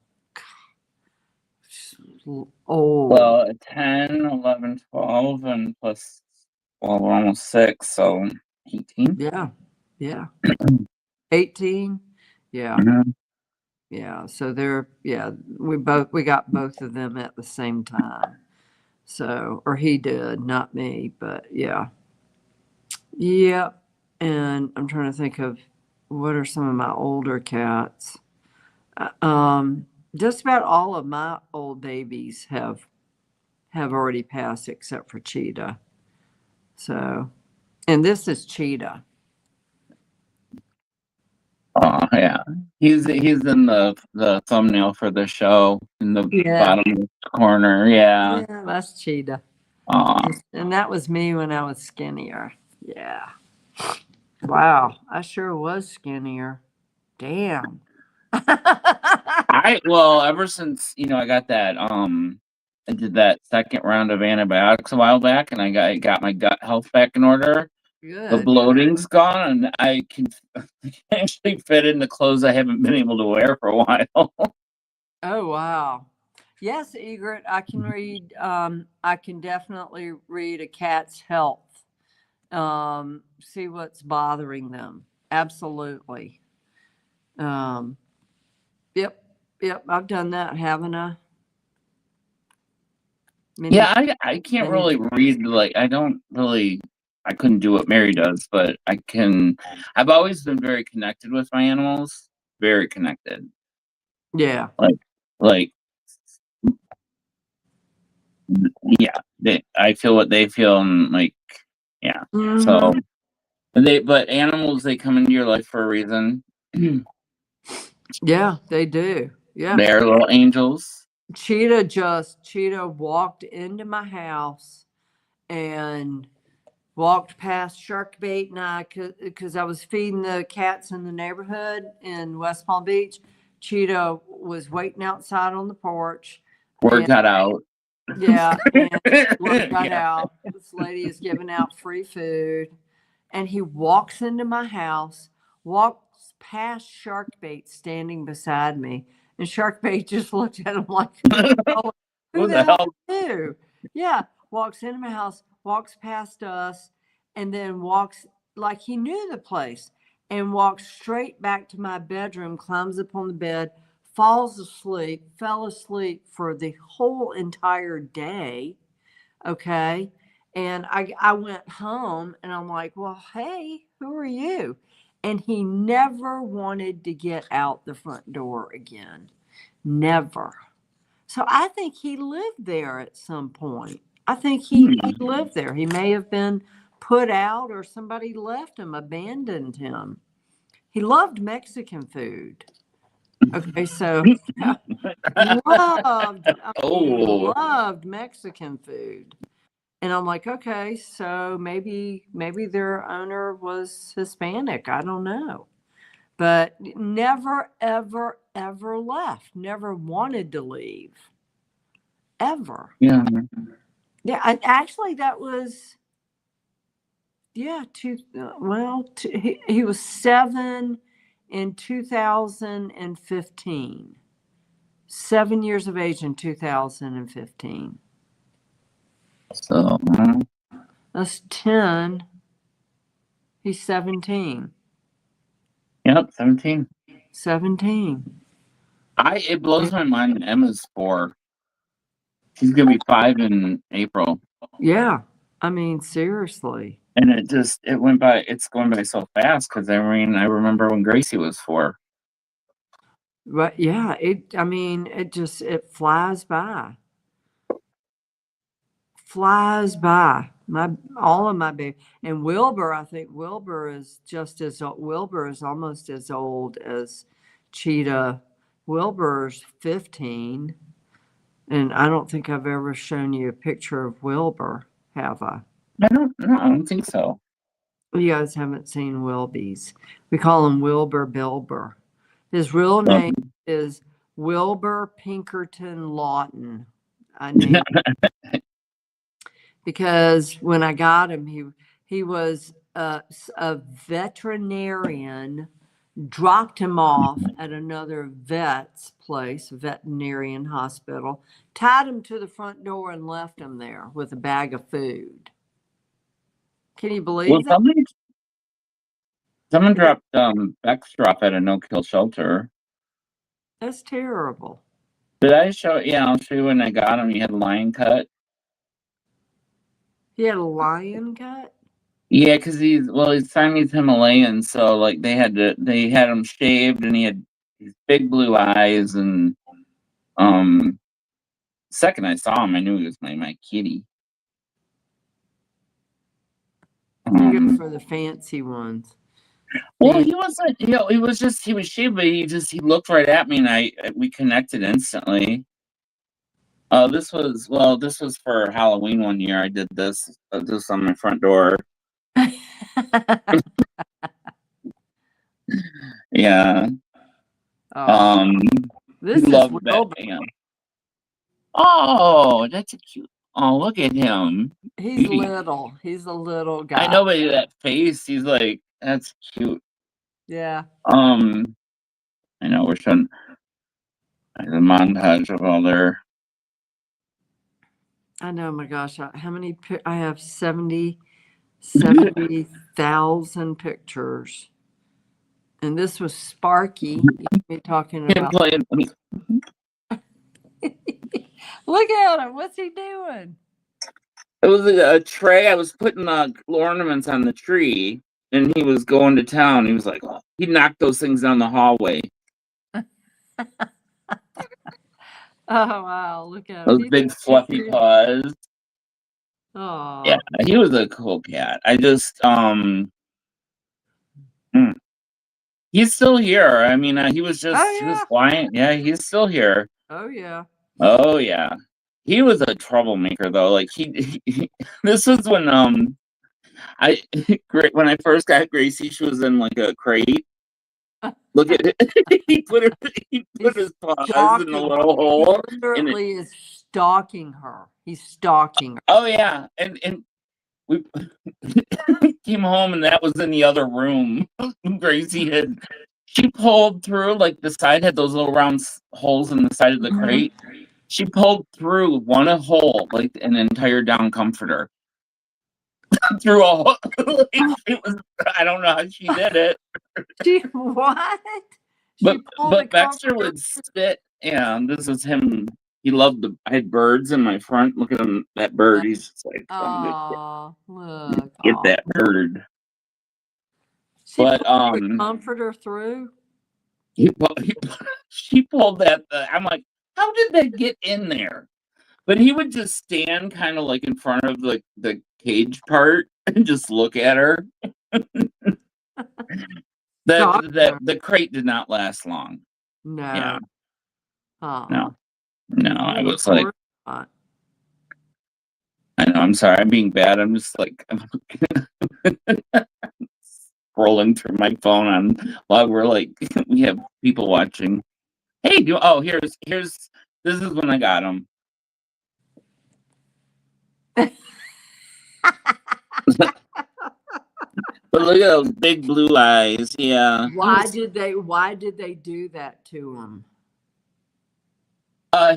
Oh. Well, 10, 11, 12, and plus, well, we're almost 6, so 18. Yeah. Yeah. 18. Yeah. Mm-hmm. Yeah. So we got both of them at the same time. So, or he did, not me, but yeah. Yeah. And I'm trying to think of what are some of my older cats. Just about all of my old babies have already passed except for Cheetah. So, and this is Cheetah. Oh yeah, he's in the thumbnail for the show in the bottom corner. Yeah, that's Cheetah. And that was me when I was skinnier. Yeah. Wow, I sure was skinnier. Damn. ever since I got that I did that second round of antibiotics a while back, and I got my gut health back in order. Good. The bloating's gone, and I can actually fit in the clothes I haven't been able to wear for a while. Oh wow. Yes, Egret, I can read. I can definitely read a cat's health. See what's bothering them. Absolutely. Yep. I've done that, haven't I? I can't really read, like, I couldn't do what Mary does, but I've always been very connected with my animals. Very connected. Yeah. Like, yeah, I feel what they feel, and like, yeah. Mm-hmm. So, but animals, they come into your life for a reason. Yeah, they do. Yeah. They're little angels. Cheetah walked into my house and walked past Sharkbait and I, because I was feeding the cats in the neighborhood in West Palm Beach. Cheetah was waiting outside on the porch. Word got out. Yeah, and word got out. This lady is giving out free food, and he walks into my house, walks past Sharkbait standing beside me, and Sharkbait just looked at him like, "Who the hell are you?" Yeah, walks into my house, walks past us, and then walks like he knew the place, and walks straight back to my bedroom, climbs up on the bed, fell asleep for the whole entire day. Okay. And I went home and I'm like, "Well, hey, who are you?" And he never wanted to get out the front door again. Never. So I think he lived there at some point. I think he lived there. He may have been put out, or somebody left him, abandoned him. He loved Mexican food. Okay, so loved Mexican food. And I'm like, okay, so maybe their owner was Hispanic. I don't know. But never, ever, ever left. Never wanted to leave. Ever. Yeah. Yeah, and actually that was, he was 7 in 2015. 7 years of age in 2015. So That's 10. He's 17. Yep, 17. 17. It blows my mind that Emma's 4. She's gonna be 5 in April. Yeah. I mean, seriously. And it went by. It's going by so fast, because I remember when Gracie was 4. But yeah, it flies by. Flies by. All of my baby. And Wilbur, I think Wilbur is Wilbur is almost as old as Cheetah. Wilbur's 15, and I don't think I've ever shown you a picture of Wilbur, have I? I don't think so. You guys haven't seen Wilby's. We call him Wilbur Bilber. His real name is Wilbur Pinkerton Lawton. I named because when I got him, he was a veterinarian, dropped him off at another vet's place, veterinarian hospital, tied him to the front door and left him there with a bag of food. Can you believe that? Someone dropped Baxter off at a no-kill shelter. That's terrible. Did I show? Yeah, I'll show you when I got him. He had a lion cut. He had a lion cut? Yeah, because he's Siamese Himalayan, so like they had him shaved, and he had these big blue eyes, and second I saw him, I knew he was my kitty. You go for the fancy ones. Well, he wasn't, he was shaved, but he looked right at me, and we connected instantly. This was for Halloween one year. I did this on my front door. Yeah. This is Wilbur. Oh, that's a cute. Oh, look at him. He's little. He's a little guy. I know, but that face, he's like, that's cute. Yeah. I know we're showing a montage of all their. I know, my gosh, how many? I have 70,000 pictures, and this was Sparky. You're talking about. Look at him. What's he doing? It was a tray. I was putting ornaments on the tree, and he was going to town. He was like, he knocked those things down the hallway. Oh, wow. Look at him. Those big fluffy paws. Oh. Yeah, he was a cool cat. I just, he's still here. I mean, he was he was flying. Yeah, he's still here. Oh, yeah. Oh, yeah. He was a troublemaker, though. Like, this was when, when I first got Gracie, she was in, like, a crate. Look at it. he put his paws in the little hole. He literally is stalking her. He's stalking her. Oh, yeah. And we came home, and that was in the other room. Gracie she pulled through, like, the side had those little round holes in the side of the crate. She pulled through one hole, like an entire down comforter. Through a hole. I don't know how she did it. What? But Baxter would sit, and this is him. He loved I had birds in my front. Look at him, that bird. He's just like, look. Get that bird. But the comforter through? She pulled that. I'm like, how did that get in there? But he would just stand kind of like in front of the cage part and just look at her. The crate did not last long. No. Yeah. Oh. No. I was like, I know. I'm sorry. I'm being bad. I'm just like scrolling through my phone while we're like we have people watching. Hey, here's this is when I got him. But look at those big blue eyes. Yeah. Why did they do that to him?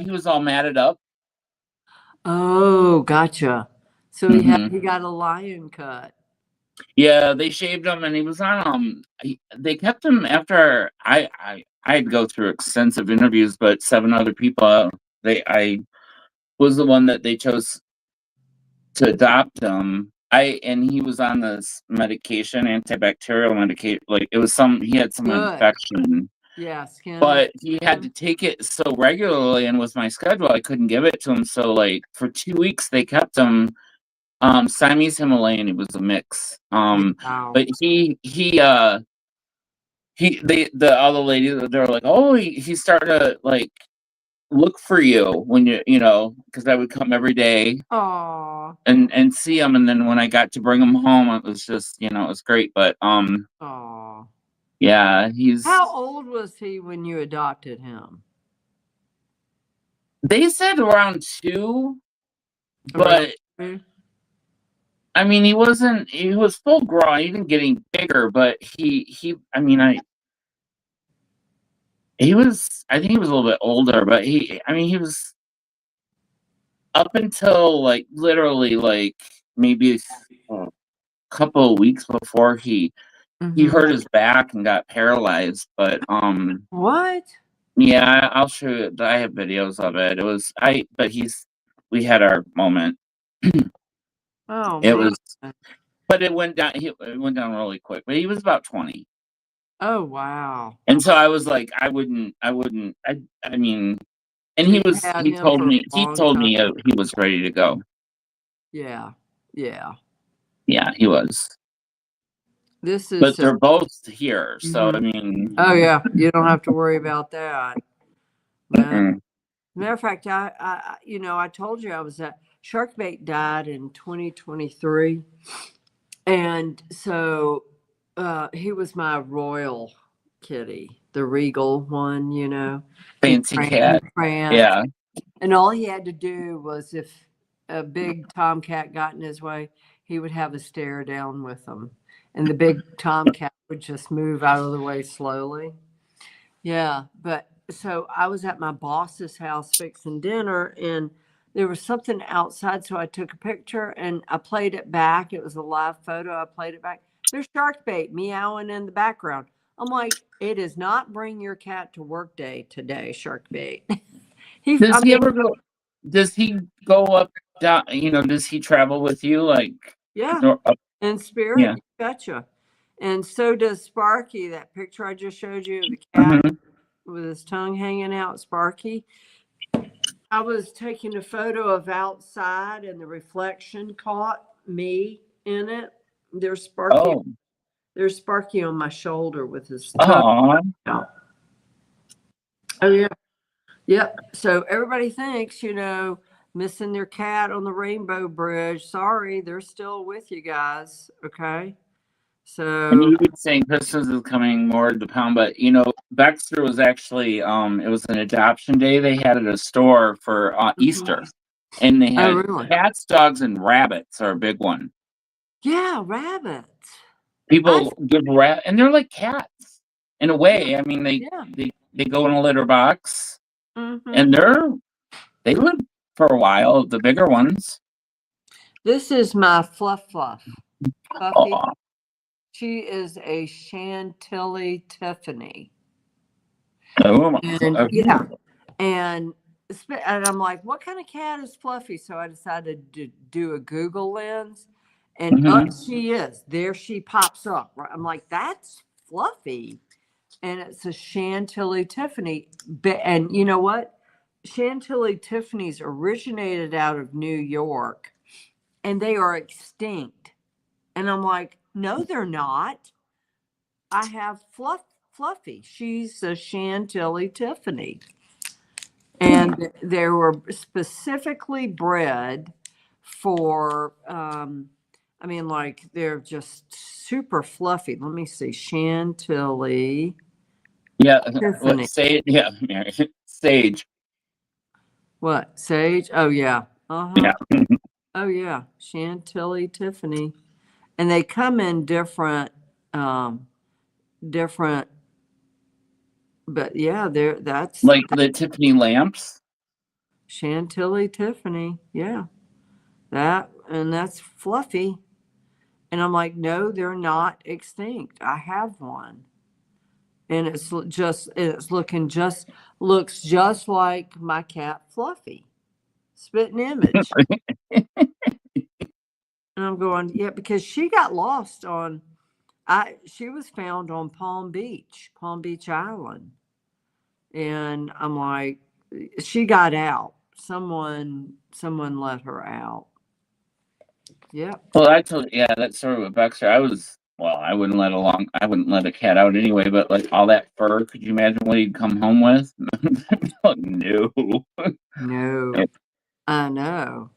He was all matted up. Oh, gotcha. So he got a lion cut. Yeah, they shaved him, and he was on they kept him after I had to go through extensive interviews, but 7 other people. I was the one that they chose to adopt him. And he was on this medication, antibacterial medication. Like it was he had some infection. Yeah, skin. But he had to take it so regularly, and with my schedule, I couldn't give it to him. So like for 2 weeks, they kept him Siamese Himalayan. He was a mix. Wow. But the other lady, they're like, oh, he's starting to like look for you when because I would come every day Aw. and see him, and then when I got to bring him home, it was just it was great. But Aw. yeah, How old was he when you adopted him? they said around 2, but Around 2? I mean, he was full grown, even getting bigger, but I think he was a little bit older, but he was up until like literally like maybe a couple of weeks before he hurt his back and got paralyzed. But What? yeah, I'll show you. I have videos of it. We had our moment. Oh, It man. was, but it went down. It went down really quick. But he was about 20. Oh, wow. And so I was like, I mean, and So you had he him told for a me, long time? he was ready to go. Yeah. Yeah. Yeah, he was. This But is they're both here, so I mean, oh yeah, you don't have to worry about that. No. mm-mm. Matter of fact, I told you I was at Sharkbait died in 2023, and so he was my royal kitty, the regal one, He Fancy cat. pranced, Yeah. and all he had to do was if a big tomcat got in his way, he would have a stare down with him, and the big tomcat would just move out of the way slowly. Yeah, but so I was at my boss's house fixing dinner, and there was something outside, so I took a picture and I played it back. It was a live photo. I played it back. There's shark bait meowing in the background. I'm like, it is not bring your cat to work day today, shark bait. Does he ever go? Does he go up down? Does he travel with you? Like, Yeah, up? in spirit, Yeah. you betcha. And so does Sparky. That picture I just showed you of the cat Mhm. with his tongue hanging out, Sparky. I was taking a photo of outside and the reflection caught me in it. There's Sparky. Oh. There's Sparky on my shoulder with his tongue Aw. out. Oh yeah. Yep. So everybody thinks, missing their cat on the Rainbow Bridge. Sorry, they're still with you guys. Okay. And So you were saying Christmas is coming more to pound, but Baxter was actually it was an adoption day they had at a store for Easter, and they oh had really? cats, dogs, and rabbits are a big one. Yeah, rabbits. People give and they're like cats in a way. I mean, Yeah. they go in a litter box, Mm-hmm. and they live for a while. The bigger ones. This is my Fluffy. Aw. She is a Chantilly Tiffany. Oh, And yeah. And I'm like, what kind of cat is Fluffy? So I decided to do a Google lens. And up she is. There she pops up. Right? I'm like, that's Fluffy. And it's a Chantilly Tiffany. And you know what? Chantilly Tiffany's originated out of New York and they are extinct. And I'm like, no, they're not. I have Fluffy. She's a Chantilly Tiffany. And they were specifically bred for, like they're just super fluffy. Let me see. Chantilly. Yeah. Tiffany. Yeah. Sage. What? Sage? Oh, yeah. Yeah. Oh, yeah. Chantilly Tiffany. And they come in different, but yeah, that's Like the Tiffany lamps. Chantilly Tiffany. Yeah. That's Fluffy. And I'm like, no, they're not extinct. I have one. And looks just like my cat Fluffy. Spitting image. And I'm going, yeah, because she got lost she was found on Palm Beach Island. And I'm like, she got out. Someone let her out. Yep. Well, I told yeah, that's sort of a Baxter. I wouldn't let a cat out anyway, but like all that fur, could you imagine what he'd come home with? No. No, I know.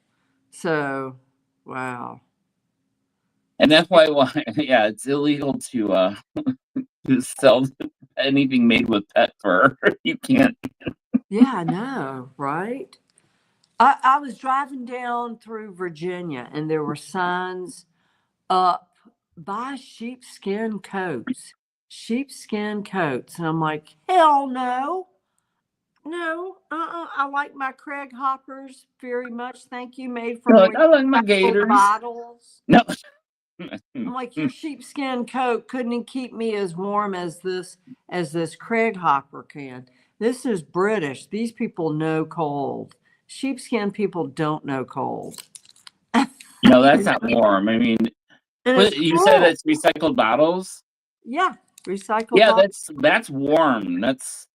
So, wow. And that's why yeah, it's illegal to sell anything made with pet fur. You can't. Yeah, I know, right? I was driving down through Virginia and there were signs up, buy sheepskin coats. Sheepskin coats. And I'm like, hell no. No, I like my Craig Hoppers very much. Thank you. Made You're from like, I like my recycled gators. bottles. No. I'm like, your sheepskin coat couldn't keep me as warm as this Craig Hopper can. This is British. These people know cold. Sheepskin people don't know cold. No, that's not warm. I mean, And but it's you said cool. it's recycled bottles? Yeah, recycled Yeah, bottles. that's warm. That's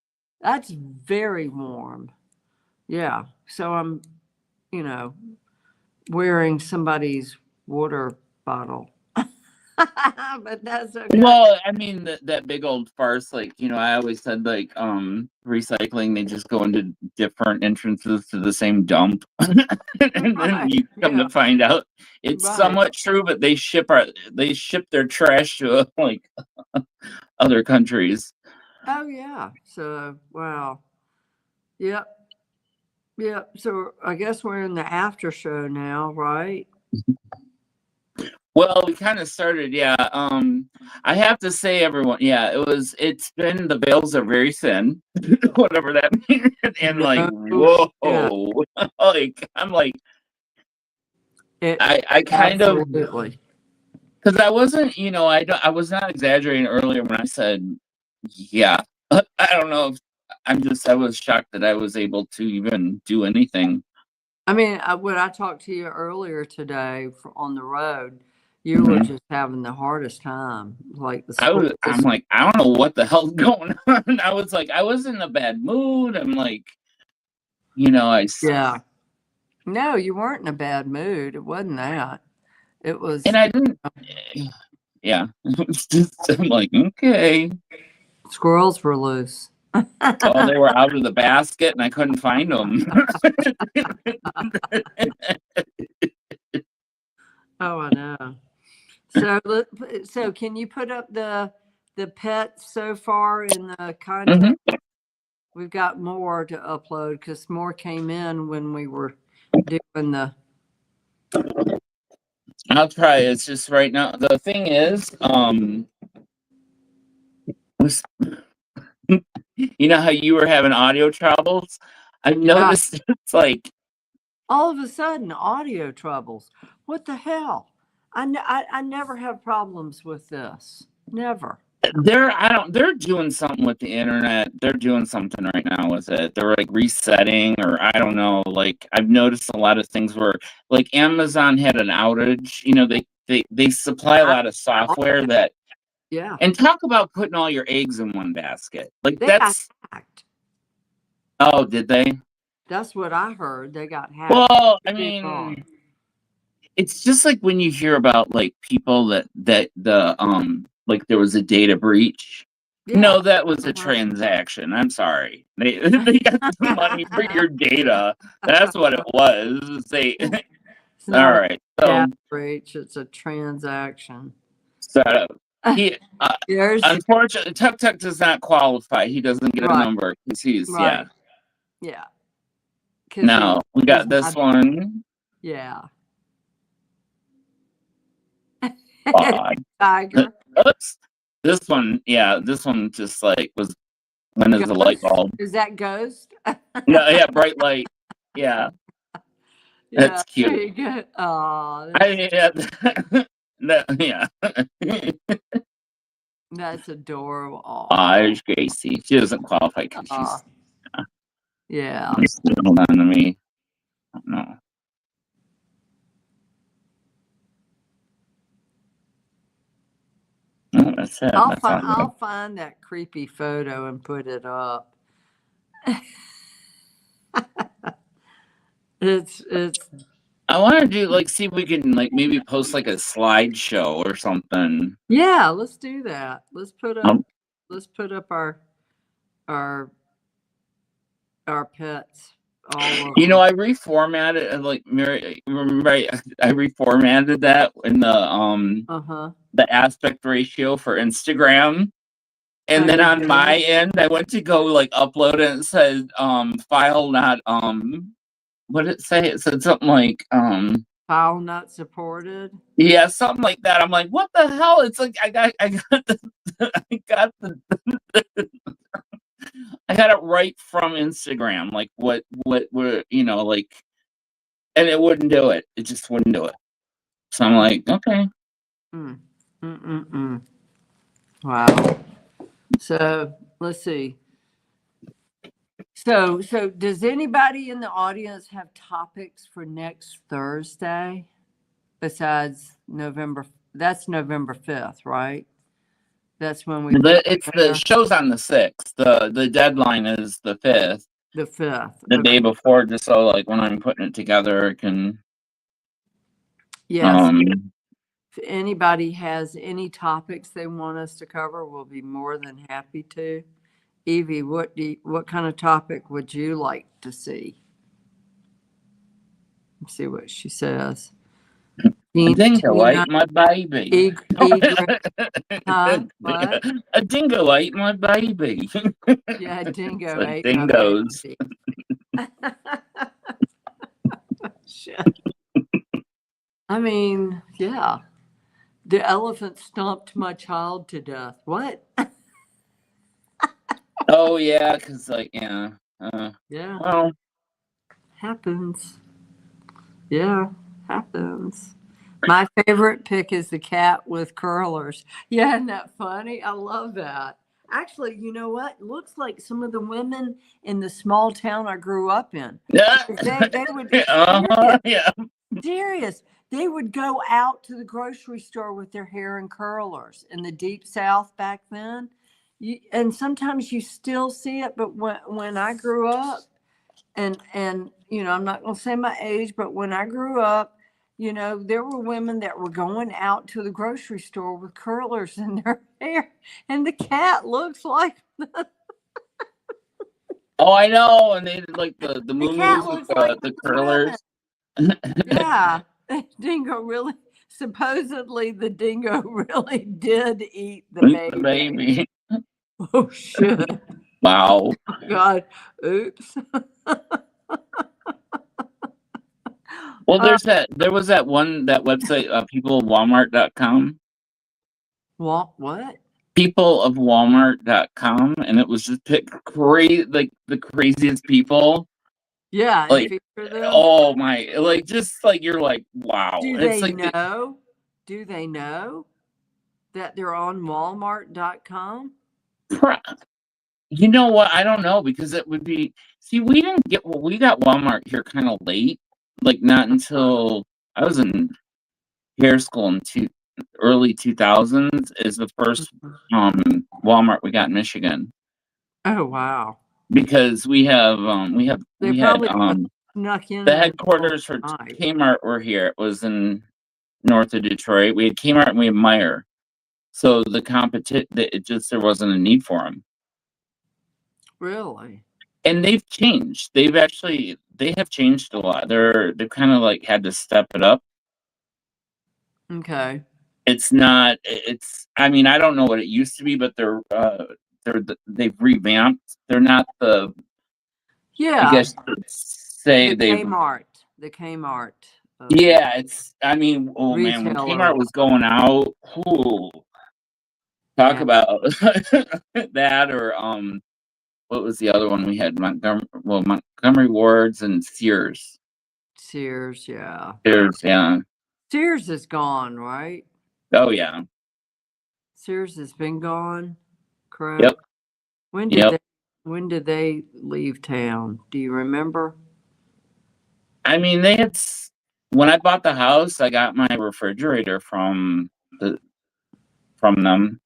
very warm. Yeah. So I'm, you know, wearing somebody's water bottle. But that's okay. Well, I mean that big old farce, like, I always said like recycling, they just go into different entrances to the same dump. And then Right. you come Yeah. to find out it's Right. somewhat true, but they ship their trash to like other countries. Oh yeah. So wow. Yep. Yep. So I guess we're in the after show now, right? Well, we kind of started, yeah. I have to say, everyone, yeah, the veils are very thin, whatever that means. And like, No whoa, shit. like, I'm like, It I kind of, absolutely. because I wasn't, I was not exaggerating earlier when I said, yeah. I don't know if I was shocked that I was able to even do anything. I mean, when I talked to you earlier today on the road, you were Mhm. just having the hardest time. Like I'm like, I don't know what the hell's going on. I was like, I was in a bad mood. I'm like, yeah. No, you weren't in a bad mood. It wasn't that. It was and I didn't, yeah. It's just, I'm like, okay. squirrels were loose. Oh, they were out of the basket and I couldn't find them. Oh, I know. So can you put up the pets so far in the content? Mhm. We've got more to upload because more came in when we were doing the. I'll try. It's just right now. The thing is, was- you know how you were having audio troubles? I've Yeah. noticed it's like All of a sudden, audio troubles. What the hell? I never have problems with this. Never. they're doing something with the internet. They're doing something right now with it. They're like resetting, or I don't know. Like I've noticed a lot of things where like Amazon had an outage. They supply a lot of software that, Yeah. and talk about putting all your eggs in one basket. Like They got hacked. oh, did they? That's what I heard. They got hacked. Well, I Could be wrong. mean, it's just like when you hear about like people that the like there was a data breach. Yeah. No, that was a transaction. I'm sorry. They they got the money for your data. That's what it was. They It's all not a right. So data breach. It's a transaction. he There's unfortunately Tuk Tuk does not qualify. He doesn't get a right. number because he's Right. Yeah. Now we got this not, one. yeah. Odd. Tiger. Oops. This one, yeah, this one just like was when is the light bulb? Is that Ghost? No, yeah, bright light. Yeah, Yeah. that's There cute. you go. Oh, Yeah. that's adorable. There's Gracie. She doesn't qualify because she's yeah. hold on to me. No. No, that's it. I'll find that creepy photo and put it up. It's I want to do like see if we can like maybe post like a slideshow or something. Yeah, let's do that. Let's put up Um, our our pets all you know, over. I reformatted like Mary. Remember, I reformatted that in Uh-huh. the aspect ratio for Instagram. Oh, And then you on my did? end, I went to go like upload it and it said file not what did it say? It said something like File not supported. yeah, something like that. I'm like, what the hell? It's like I got the I got the I got it right from Instagram. Like what were you know, like and it wouldn't do it. It just wouldn't do it. So I'm like, okay. Mm. Mm-mm-mm. Wow. So let's see. So does anybody in the audience have topics for next Thursday besides November? That's November 5th, right? That's when we It's the show's on the 6th. The deadline is the 5th. the 5th. The Okay. day before, just so like when I'm putting it together, I can Yes. If anybody has any topics they want us to cover, we'll be more than happy to. Evie, what kind of topic would you like to see? Let's see what she says. a dingo Tina, ate my baby. egret, huh? What? A dingo ate my baby. Yeah, dingo So ate my dingoes. baby. Shit. I mean, yeah. The elephant stomped my child to death. What? Oh yeah, because like yeah. Yeah, Well, happens. Yeah, happens. My favorite pick is the cat with curlers. Yeah, isn't that funny? I love that. Actually, you know what? Looks like some of the women in the small town I grew up in. yeah. Because they would Yeah. serious. They would go out to the grocery store with their hair in curlers in the deep south back then. And sometimes you still see it, but when I grew up, and I'm not going to say my age, but when I grew up, there were women that were going out to the grocery store with curlers in their hair, and the cat looks like Oh, I know. And they did like the the cat moo with looks like the those women. curlers. Yeah, dingo really. Supposedly, the dingo really did eat the Eat the baby. baby. Oh shit! Wow. Oh, God, oops. Well, Uh, there was that website, peopleofwalmart.com. what? Peopleofwalmart.com, and it was just pick like the craziest people. Yeah, and Like, feature them. oh my, like just like you're like, wow. Do It's they like know? Do they know that they're on Walmart.com? pro- you know what? I don't know because it would be see, we got Walmart here kind of late, like not until I was in hair school in early 2000s is the first Walmart we got in Michigan. Oh wow! Because They we had probably snuck in the there in the middle headquarters for of the night. Kmart were here. It was in north of Detroit. We had Kmart and we had Meyer. So the competition, it just there wasn't a need for them. Really? And they've changed. They have changed a lot. They've kind of like had to step it up. Okay. It's not. It's. I mean, I don't know what it used to be, but they've revamped. They're not the. I Yeah, guess you'd say the they've. Kmart, the Kmart of the Yeah, it's. I mean, oh man, when retailer Kmart was world. going out, ooh, talk Yeah, about that or what was the other one we had? Montgomery Wards and Sears. Sears. Yeah, Sears, yeah. Sears is gone, right? Oh yeah. Sears has been gone. Yep. Correct. When did Yep. they? When did they leave town? Do you remember? I mean, when I bought the house, I got my refrigerator the from them.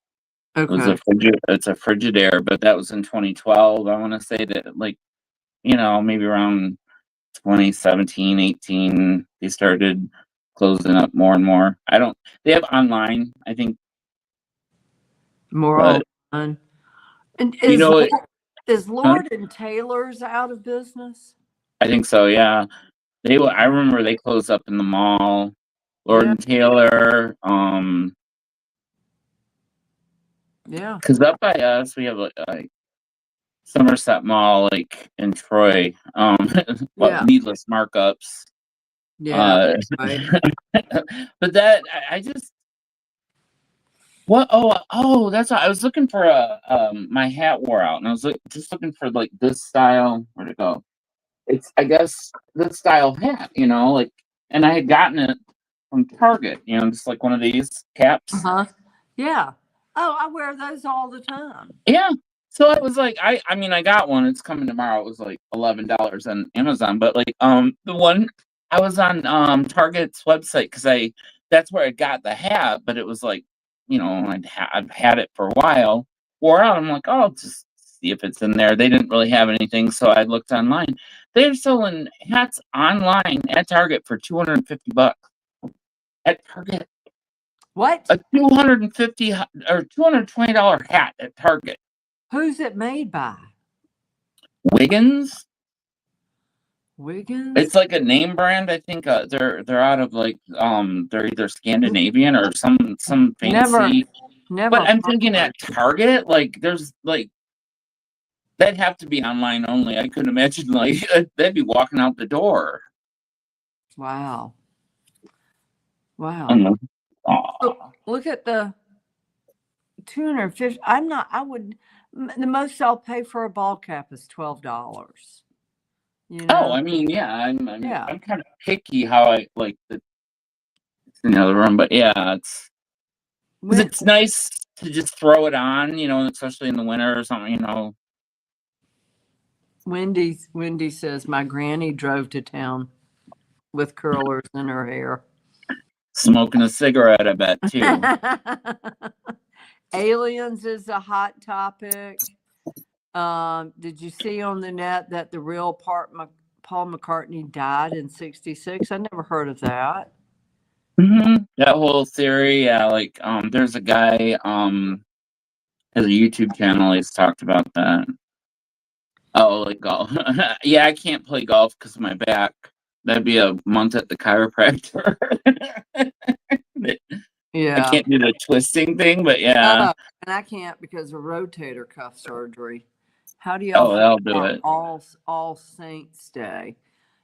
It was Okay. it's a Frigidaire, but that was in 2012. I want to say that like, maybe around 2017, 18, they started closing up more and more. They have online, I think, More but online. And you know it, is huh? Lord and Taylor's out of business? I think so, yeah. I remember they closed up in the mall. Lord Yeah, and Taylor, yeah, because up by us we have like Somerset Mall, like in Troy. Well, yeah, needless markups. yeah. Uh, Right. but that I just what? Oh, that's why I was looking for my hat wore out, and I was just looking for like this style. Where'd it go? It's I guess this style hat, like, and I had gotten it from Target, just like one of these caps. Uh-huh. Yeah. Oh, I wear those all the time. Yeah. So I was like, I mean, I got one. It's coming tomorrow. It was like $11 on Amazon, but like, the one I was on Target's website because that's where I got the hat, but it was like, I've had it for a while. Wore out. I'm like, oh, I'll just see if it's in there. They didn't really have anything, so I looked online. They're selling hats online at Target for $250 at Target. What? A 250 or $220 hat at Target. Who's it made by? Wiggins. Wiggins? It's like a name brand. I think they're out of like they're either Scandinavian or some Never, fancy. But never I'm heard thinking of. at Target, like there's like that'd have to be online only. I couldn't imagine like they'd be walking out the door. Wow. Wow. I'm like, So aw. look at the 250. I would, the most I'll pay for a ball cap is $12. You Oh, know? I mean, yeah, I'm Yeah. I'm kind of picky how I like it's in the other room, but yeah, because When, it's nice to just throw it on, especially in the winter or something. Wendy says my granny drove to town with curlers in her hair. Smoking a cigarette, I bet too. Aliens is a hot topic. Did you see on the net that the real Paul McCartney died in '66? I never heard of that. That whole theory, yeah, like there's a guy has a YouTube channel. He's talked about that. Oh, like golf. Yeah, I can't play golf because of my back. That'd be a month at the chiropractor. I Yeah. can't do the twisting thing, but yeah. And I can't because of rotator cuff surgery. How do y'all Oh, feel that'll do about it. All Saints Day?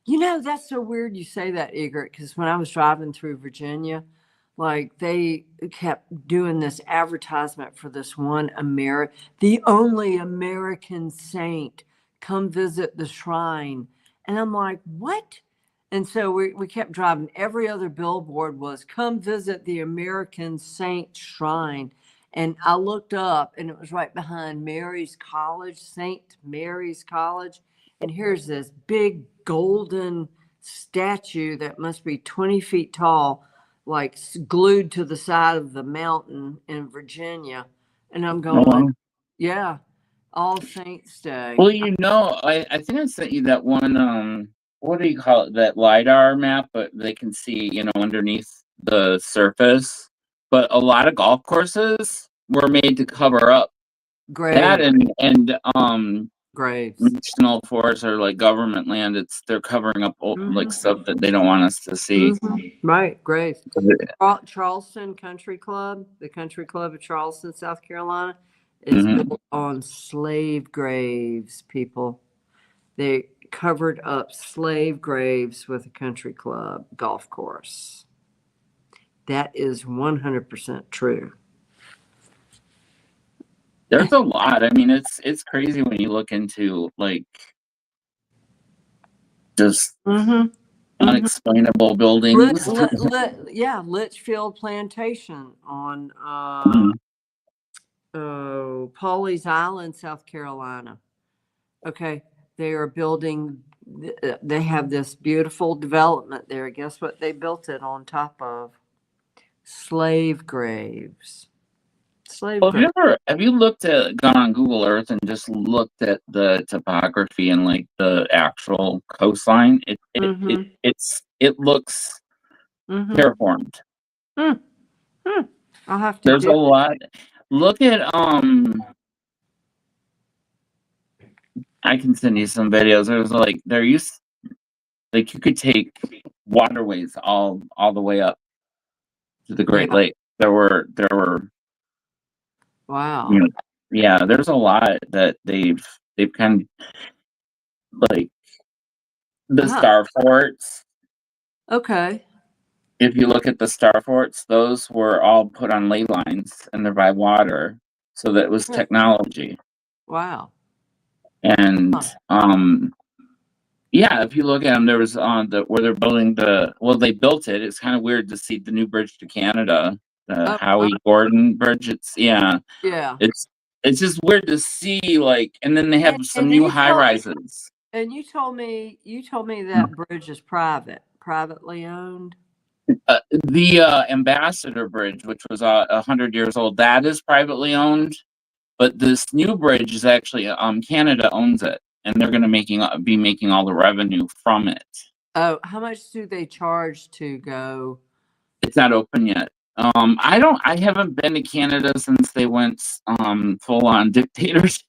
That's so weird you say that, Egret, because when I was driving through Virginia, like they kept doing this advertisement for this one the only American saint, come visit the shrine. And I'm like, what? And so we kept driving. Every other billboard was come visit the American Saint Shrine. And I looked up and it was right behind Mary's College, St. Mary's College. And here's this big golden statue that must be 20 feet tall, like glued to the side of the mountain in Virginia. And I'm Oh, going, well. yeah, All Saints Day. Well, I think I sent you that one, what do you call it? That LiDAR map, but they can see, underneath the surface. But a lot of golf courses were made to cover up that Grave, and graves. national forests or like government land. They're covering up like Mhm. stuff that they don't want us to see. Right, great. Charleston Country Club, the Country Club of Charleston, South Carolina, is Mhm. built on slave graves, people. They covered up slave graves with a country club golf course. That is 100% true. There's a lot. I mean, it's crazy when you look into like just Mm-hmm. unexplainable buildings. Yeah, Litchfield Plantation on Mhm. Pawleys Island, South Carolina. Okay, they are building. They have this beautiful development there. Guess what they built it on top of? Slave graves. Slave Well, boat. have you looked at gone on Google Earth and just looked at the topography and like the actual coastline? Mm-hmm. It looks Mm-hmm. terraformed. Hmm. Hmm. I'll have to There's do a it. lot. Look at I can send you some videos. There's like you could take waterways all the way up to the Great Yeah. Lake. There were Wow. you know, yeah, there's a lot that they've kind of like the Huh. star forts. Okay. If you look at the star forts, those were all put on ley lines and they're by water, so that was Huh. technology. Wow. And Huh. yeah, if you look at them, there was on where they're building they built it. It's kind of weird to see the new bridge to Canada, the Oh, Howie Gordon Bridge. yeah. It's it's just weird to see, like, and then they have some And new high rises. you told me that bridge is privately owned. The Ambassador Bridge, which was 100 years old, that is privately owned. But this new bridge is actually Canada owns it, and they're going to be making all the revenue from it. Oh, how much do they charge to go? It's not open yet. I haven't been to Canada since they went full on dictatorship.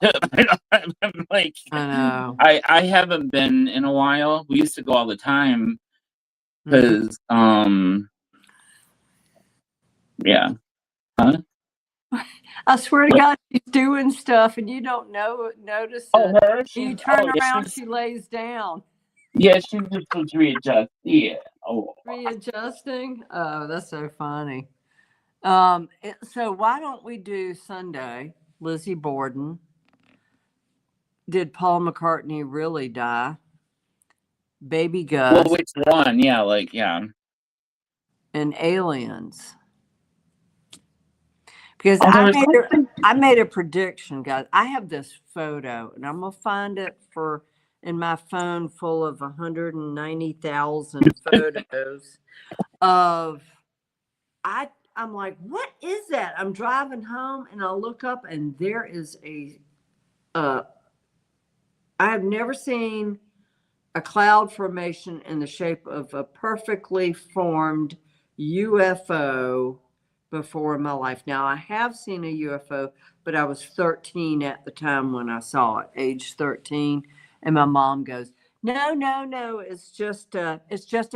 I'm like, I know. I haven't been in a while. We used to go all the time Mhm. because yeah. Huh? I swear to What? God, she's doing stuff and you don't notice Oh, it. her? And you She's turn yeah, around, she lays down. she's just supposed to readjust. Yeah. Oh. Readjusting. Oh, that's so funny. So why don't we do Sunday? Lizzie Borden. Did Paul McCartney really die? Baby Well, Gus which one? Yeah, like yeah. and Aliens. Because Oh, there was something. I made a prediction, guys. I have this photo, and I'm gonna find it in my phone full of 190,000 photos of I'm like, what is that? I'm driving home, and I look up, and there is uh, I have never seen a cloud formation in the shape of a perfectly formed UFO before in my life. Now, I have seen a UFO, but I was 13 at the time when I saw it, age 13. And my mom goes, no, no, no, it's just a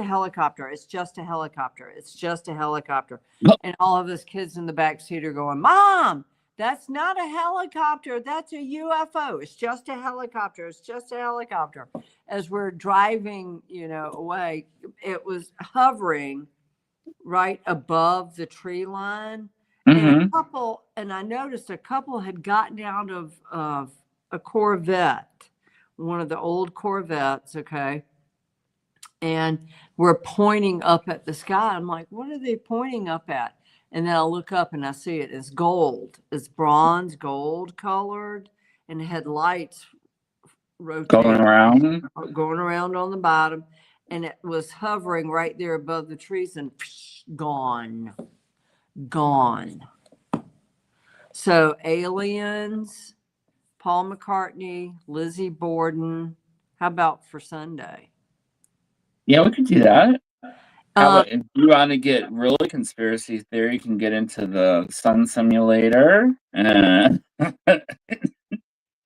helicopter. It's just a helicopter. It's just a helicopter. And all of us kids in the back seat are going, Mom, that's not a helicopter. That's a UFO. It's just a helicopter. It's just a helicopter. As we're driving, away, it was hovering right above the tree line. Mm-hmm. And I noticed a couple had gotten out of a Corvette, one of the old Corvettes, okay, and we're pointing up at the sky. I'm like, what are they pointing up at? And then I look up and I see it. It's gold. It's bronze, gold colored, and it had lights rotating, going around on the bottom. And it was hovering right there above the trees and gone. So Aliens, Paul McCartney, Lizzie Borden. How about for Sunday? Yeah, we could do that. How Um, about if you want to get really conspiracy theory, you can get into the sun simulator.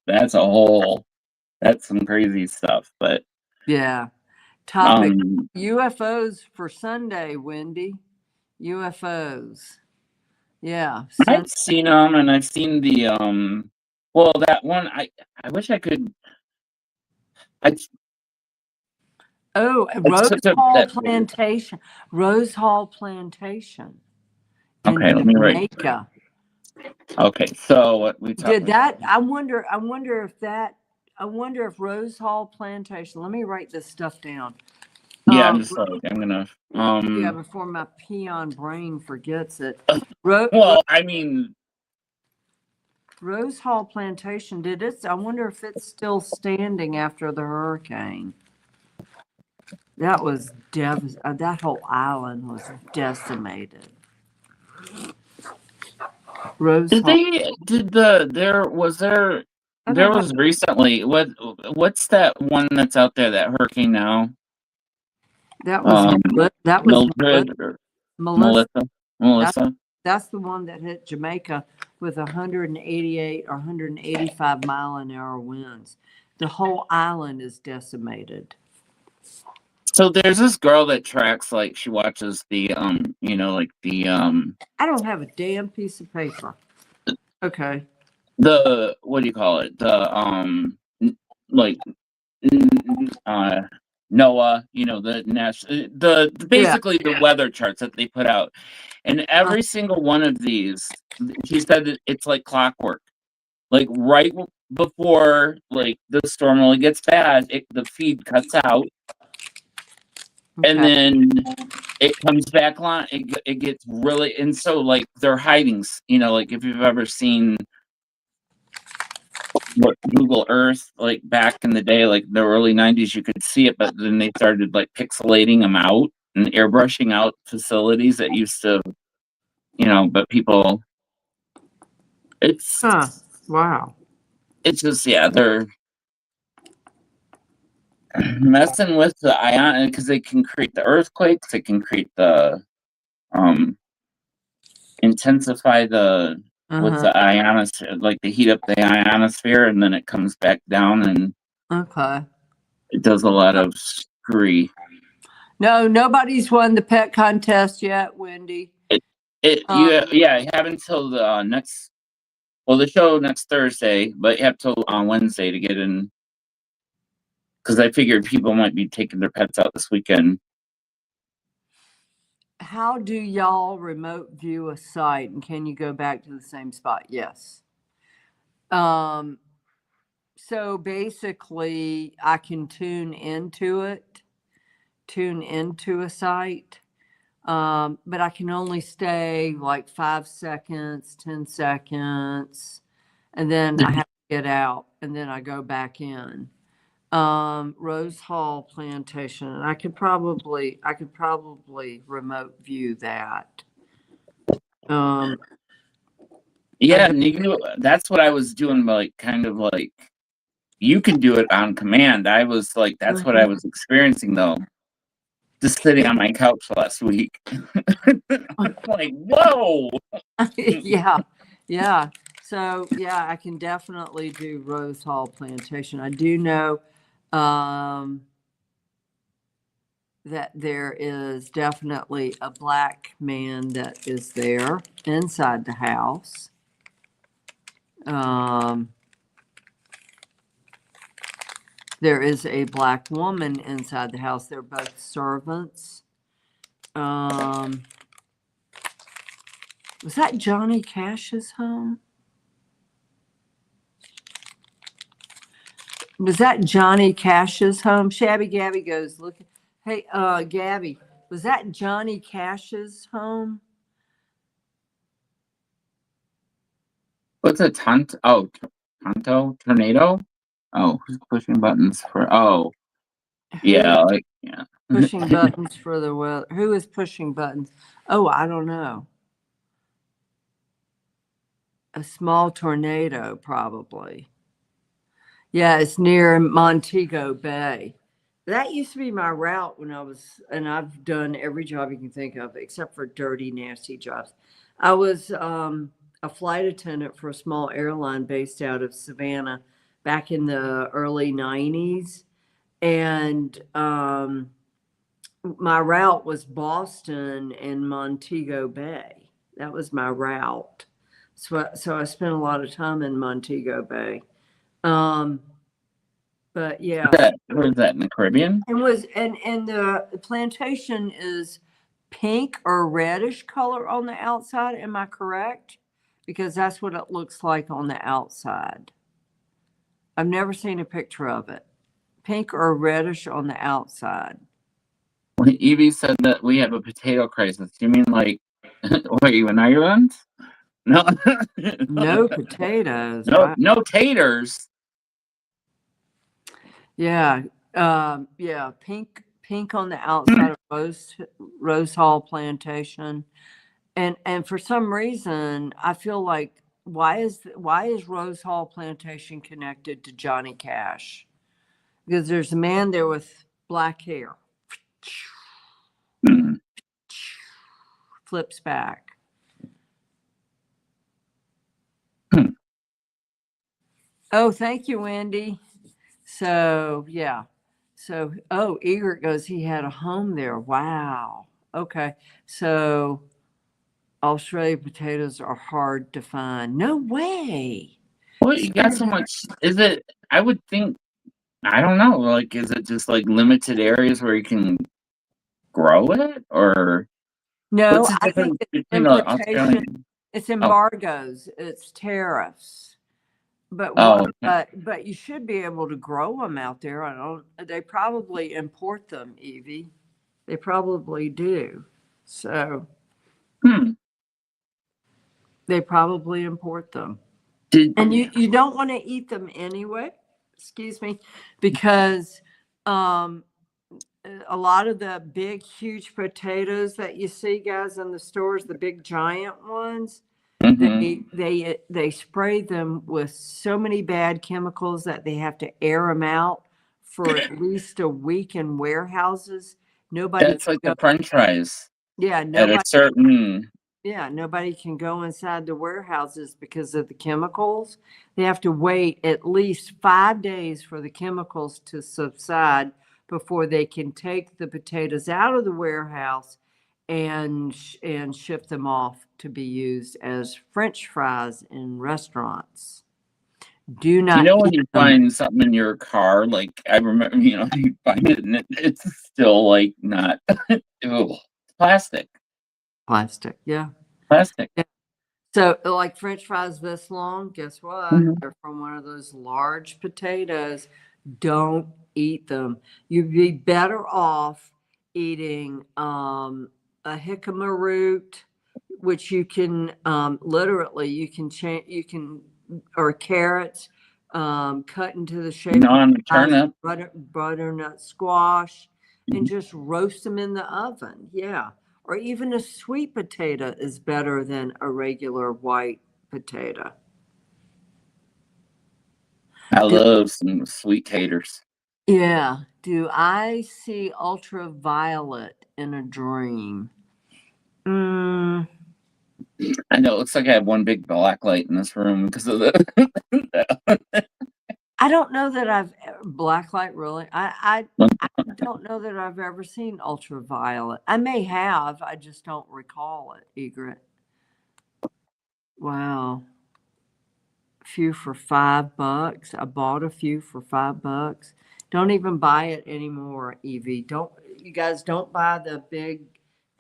That's that's some crazy stuff. But yeah. Topic um, UFOs for Sunday, Wendy. UFOs. Yeah. I've seen them, and I've seen the well, that one. I wish I could. I Oh, it's such a that. Plantation. Rose Hall Plantation in Okay, let me write. Jamaica. Okay, so what we Did talking that? about? I wonder if Rose Hall Plantation. Let me write this stuff down. Yeah, I'm just like I'm gonna Yeah, before my peon brain forgets it. well, I mean, Rose Hall Plantation. I wonder if it's still standing after the hurricane. That was that whole island was decimated. Rose Did Hall. there I don't have was recently what's that one that's out there, that hurricane now? that was that was Mildred or Melissa. That's Melissa. that's the one that hit Jamaica with 188 or 185-mile-an-hour winds. The whole island is decimated. So there's this girl that tracks, like, she watches the like the I don't have a damn piece of paper. Okay. the what do you call it? The like NOAA, the national, basically the weather charts that they put out, and every single one of these, she said that it's like clockwork. Like right before like the storm really gets bad, the feed cuts out, and Okay. then it comes back on. It gets really, and so like they're hiding. Like if you've ever seen what Google Earth, like back in the day, like the early 90s, you could see it, but then they started like pixelating them out and airbrushing out facilities that used to, but people, it's Wow. it's just, yeah, they're messing with the ion, because they can create the earthquakes, they can create the intensify the with the ionosphere, like they heat up the ionosphere, and then it comes back down, and Okay. it does a lot of screwy. No, nobody's won the pet contest yet, Wendy. You have until the the show next Thursday, but you have till on Wednesday to get in, because I figured people might be taking their pets out this weekend. How do y'all remote view a site, and can you go back to the same spot? Yes. So basically I can tune into a site. But I can only stay like 5 seconds, 10 seconds, and then I have to get out, and then I go back in. Rose Hall Plantation, and I could probably remote view that. Yeah, that's what I was doing, like kind of like you can do it on command. I was like, that's what I was experiencing though. Just sitting on my couch last week. Like, whoa. Yeah. So yeah, I can definitely do Rose Hall Plantation. I do know that there is definitely a black man that is there inside the house. There is a black woman inside the house. They're both servants. Was that Johnny Cash's home? Was that Johnny Cash's home? Shabby Gabby goes, look. Hey, Gabby, was that Johnny Cash's home? What's a Tonto? Oh, Tonto tornado? Oh, who's pushing buttons for? Oh, yeah, Pushing buttons for the weather. Who is pushing buttons? Oh, I don't know. A small tornado, probably. Yeah, it's near Montego Bay. That used to be my route when I was, and I've done every job you can think of except for dirty, nasty jobs. I was a flight attendant for a small airline based out of Savannah back in the early 90s. And my route was Boston and Montego Bay. That was my route. So I spent a lot of time in Montego Bay. But yeah. Where is that, in the Caribbean? And the plantation is pink or reddish color on the outside. Am I correct? Because that's what it looks like on the outside. I've never seen a picture of it. Pink or reddish on the outside. When Evie said that we have a potato crisis, you mean like, are you in Ireland? No. No potatoes. No, Wow. no taters. Yeah. Pink on the outside of Rose Hall Plantation. And for some reason, I feel like why is Rose Hall Plantation connected to Johnny Cash? Because there's a man there with black hair. Hmm. Flips back. Hmm. Oh, thank you, Wendy. So yeah. So Egert goes, he had a home there. Wow. Okay. So Australia potatoes are hard to find. No way. Well, you got so much. Is it? I would think. I don't know. Like, is it just like limited areas where you can grow it, or No, what's the I think difference it's between an importation. Australian? It's Oh, embargoes. It's tariffs. But oh, okay. but you should be able to grow them out there. I don't. They probably import them, Evie. They probably do. So Hmm. they probably import them. Did And you don't want to eat them anyway, excuse me, because um, a lot of the big, huge potatoes that you see, guys, in the stores, the big giant ones, mm-hmm. they spray them with so many bad chemicals that they have to air them out for at least a week in warehouses. Nobody That's can like the go. French fries Yeah, at a nobody. certain. Yeah, nobody can go inside the warehouses because of the chemicals. They have to wait at least 5 days for the chemicals to subside before they can take the potatoes out of the warehouse and ship them off to be used as French fries in restaurants. Do You not know when eat you them. find something in your car, like I remember, you find it and it's still like not. Ew, plastic, Plastic. Yeah. plastic. Yeah. So, like French fries this long, guess what? Mhm. They're from one of those large potatoes. Don't eat them. You'd be better off eating a jicama root, which you can literally you can change or carrots cut into the shape of Non fries, turnip. butternut squash, and Mhm. just roast them in the oven. Yeah. Or even a sweet potato is better than a regular white potato. I Do, love some sweet taters. yeah. Do I see ultraviolet in a dream? Mm, I know it looks like I have one big black light in this room because of the. I don't know that blacklight really. I don't know that I've ever seen ultraviolet. I may have. I just don't recall it, Egret. Wow. Few for $5. I bought a few for $5. Don't even buy it anymore, Evie. Don't you guys don't buy the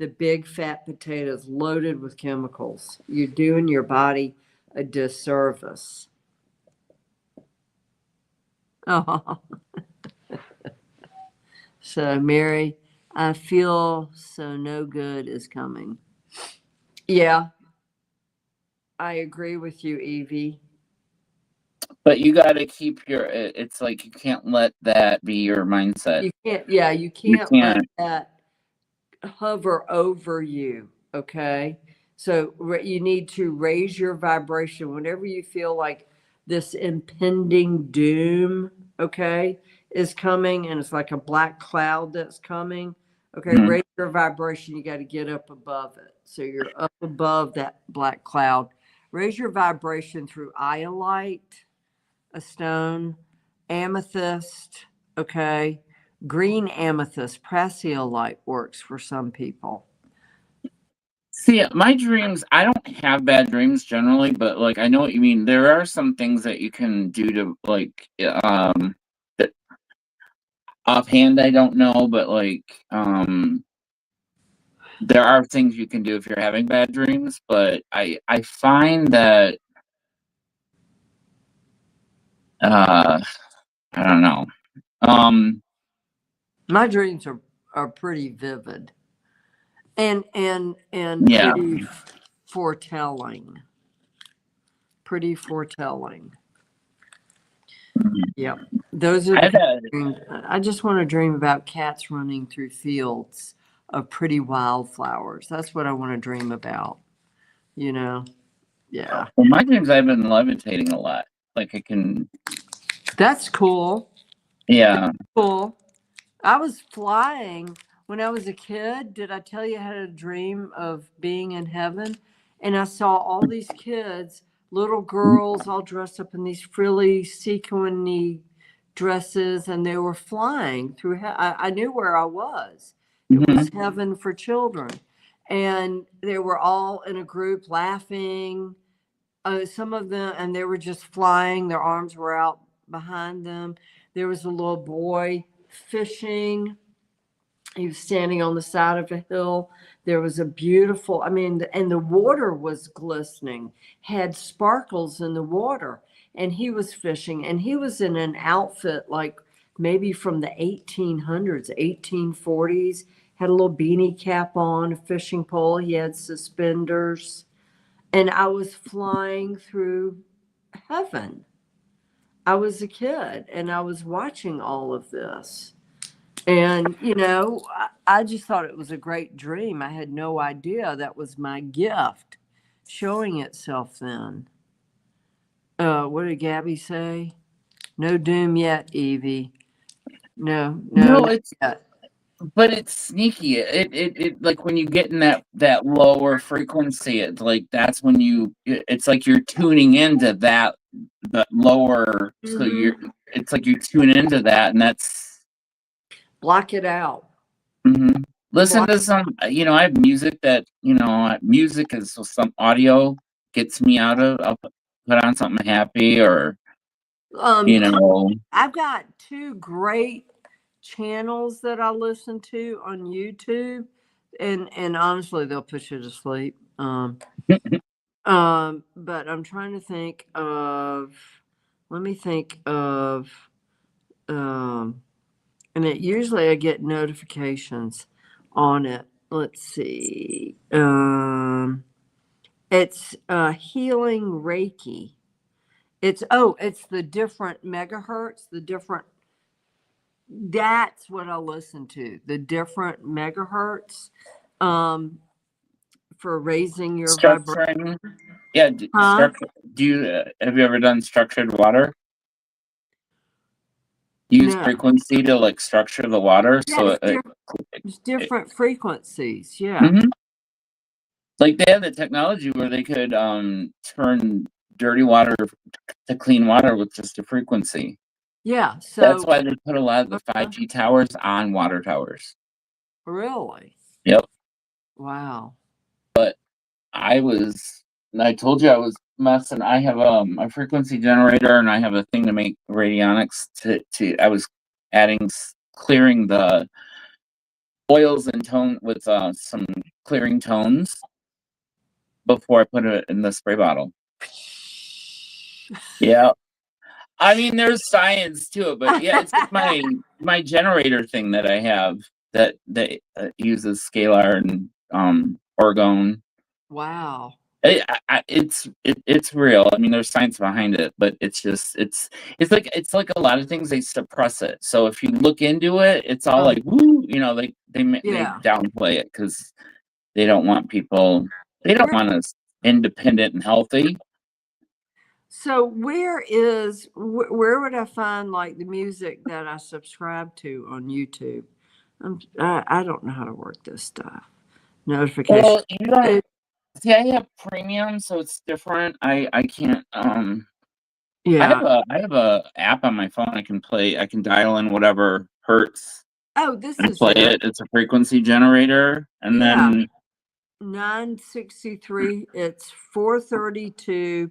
big fat potatoes loaded with chemicals. You're doing your body a disservice. Oh, so Mary, I feel so no good is coming. Yeah, I agree with you, Evie. But you got to keep your. It's like you can't let that be your mindset. You can't, yeah, you You can't let can't. that hover over you. Okay. So you need to raise your vibration whenever you feel like this impending doom, okay, is coming and it's like a black cloud that's coming. Okay. Mhm. Raise your vibration. You got to get up above it. So you're up above that black cloud. Raise your vibration through iolite, a stone, amethyst, okay? Green amethyst, prasiolite works for some people. See, my dreams, I don't have bad dreams generally, but like I know what you mean. There are some things that you can do to like that offhand I don't know, but like there are things you can do if you're having bad dreams, but I find that uh I don't know. Um My dreams are pretty vivid and yeah. pretty foretelling. Pretty foretelling. Yep. Those are the I've kind had of dreams. I just want to dream about cats running through fields of pretty wildflowers. That's what I want to dream about, Yeah. Well, my dreams, I've been levitating a lot. Like I can. That's cool. Yeah. That's cool. I was flying when I was a kid. Did I tell you I had a dream of being in heaven? And I saw all these kids, little girls, all dressed up in these frilly, sequiny dresses, and they were flying through. I knew where I was. It was heaven for children. And they were all in a group laughing. Some of them, and they were just flying. Their arms were out behind them. There was a little boy fishing. He was standing on the side of a hill. There was a beautiful, and the water was glistening, had sparkles in the water. And he was fishing, and he was in an outfit like maybe from the 1800s, 1840s, had a little beanie cap on, a fishing pole. He had suspenders. And I was flying through heaven. I was a kid, and I was watching all of this. And, I just thought it was a great dream. I had no idea that was my gift showing itself then. What did Gabby say? No doom yet, Evie. No, it's yet. But it's sneaky. It like when you get in that lower frequency, it's like that's when it's like you're tuning into that lower. So it's like you tune into that, and that's block it out. Listen to some. I have music that music is some audio gets me out of. I'll put on something happy or I've got two great channels that I listen to on YouTube, and honestly, they'll put you to sleep. But I'm trying to think of. Let me think of. And usually I get notifications on it. Let's see. It's Healing Reiki. It's the different megahertz, that's what I listen to. The different megahertz for raising your vibration. Yeah. Have you ever done structured water? Use frequency to like structure the water. Yeah, so it's different frequencies. Yeah. Like they have the technology where they could turn dirty water to clean water with just a frequency. Yeah, so that's why they put a lot of the 5G towers on water towers. Really? Yep. Wow. But I told you I was messing. I have a frequency generator, and I have a thing to make radionics. I was clearing the oils and tone with some clearing tones before I put it in the spray bottle. Yeah. There's science to it, but yeah, it's just my generator thing that I have that uses scalar and orgone. Wow. It's real. There's science behind it, but it's like a lot of things, they suppress it. So if you look into it, it's all like woo, they downplay it because they don't want people. They don't want us independent and healthy. So where would I find like the music that I subscribe to on YouTube? I don't know how to work this stuff. Notifications. Well, you don't. See, I have premium, so it's different. I can't. Yeah. I have a app on my phone. I can dial in whatever hertz. Oh, this is play it. It's a frequency generator, and then 963. It's 432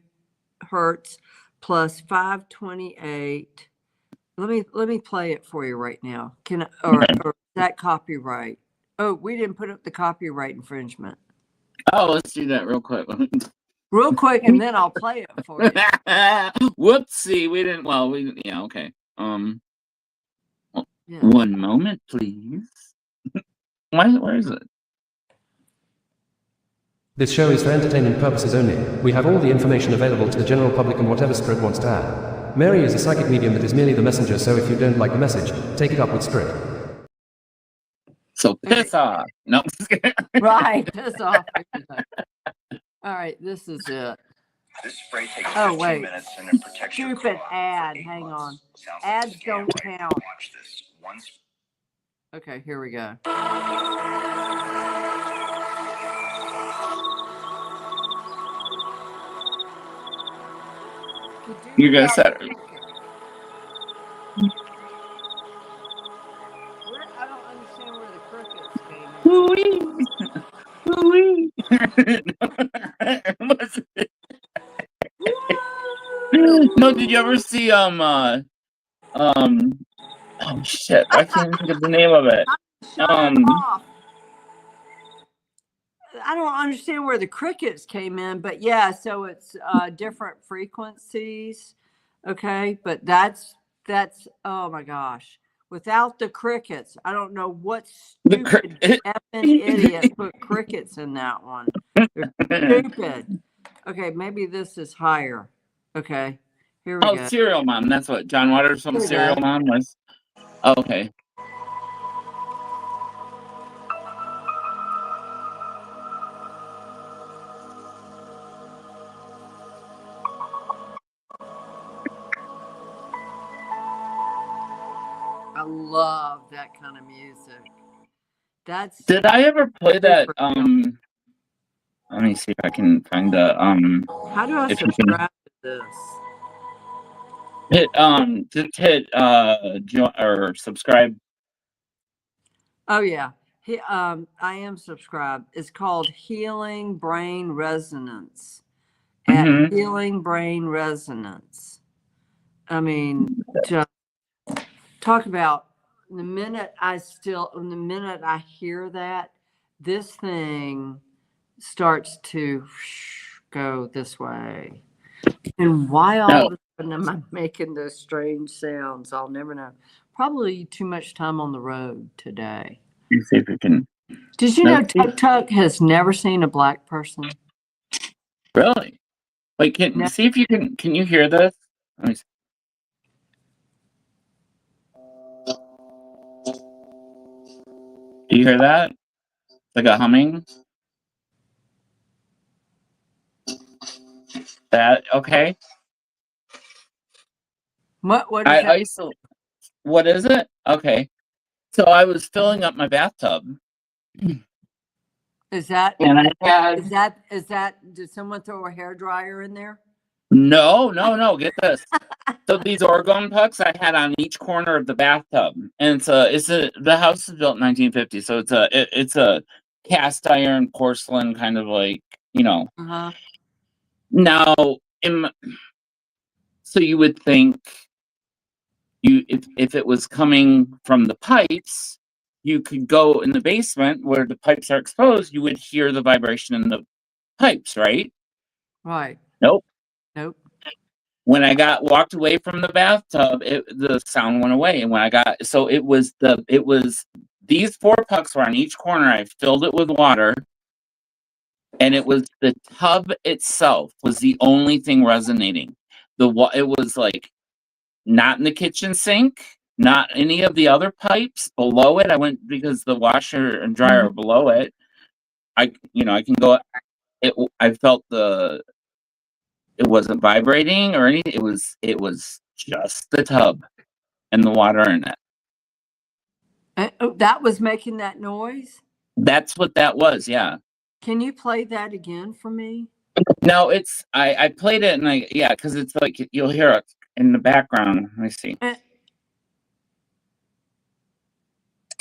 hertz plus 528. Let me play it for you right now. Can I, or is that copyright? Oh, we didn't put up the copyright infringement. Oh, let's do that real quick. Real quick, and then I'll play it for you. Whoopsie, we didn't. Well, okay. One moment, please. Where is it? This show is for entertainment purposes only. We have all the information available to the general public and whatever Spirit wants to add. Mary is a psychic medium that is merely the messenger, so if you don't like the message, take it up with Spirit. So piss off. No, I'm just kidding. Right, piss off. All right, this is it. This spray takes Oh, 15 wait. minutes and it protects your Stupid car ad. for 8 Hang months. on. Sounds Ads like a scam. don't count. Watch this. Once. Okay, here we go. You're gonna set it. I don't understand where the crickets came in. Woo-wee. No, did you ever see oh shit, I can't think of the name of it. Shut it off. I don't understand where the crickets came in, but yeah, so it's different frequencies. Okay, but that's oh my gosh. Without the crickets, I don't know what stupid effing idiot put crickets in that one. They're stupid. Okay, maybe this is higher. Okay, here we go. Serial Mom. That's what John Waters from Serial Mom was. Oh, okay. I love that kind of music. Did I ever play that? Let me see if I can find the How do I subscribe to this? Just hit join or subscribe. Oh yeah. I am subscribed. It's called Healing Brain Resonance. At Healing Brain Resonance. I mean, just talk about the minute I hear that, this thing starts to go this way. And why all of a sudden am I making those strange sounds? I'll never know. Probably too much time on the road today. Let's see if we can. Did you know Tuk Tuk has never seen a black person? Really? Wait, see if you can you hear this? Let me see. Do you hear that? Like a humming? That okay? What is that? What is it? Okay. So I was filling up my bathtub. Is that did someone throw a hairdryer in there? No. Get this. So these orgone pucks I had on each corner of the bathtub, and the house is built in 1950, so it's a cast iron porcelain kind of like Now, so you would think if it was coming from the pipes, you could go in the basement where the pipes are exposed. You would hear the vibration in the pipes, right? Right. Nope. When I walked away from the bathtub, the sound went away. And when it was these 4 pucks were on each corner. I filled it with water, and it was the tub itself was the only thing resonating. It was like not in the kitchen sink, not any of the other pipes below it. I went because the washer and dryer are below it. I can go. I felt it wasn't vibrating or anything. It was just the tub and the water in it. That was making that noise? That's what that was, yeah. Can you play that again for me? No, I played it and because it's like you'll hear it in the background. Let me see.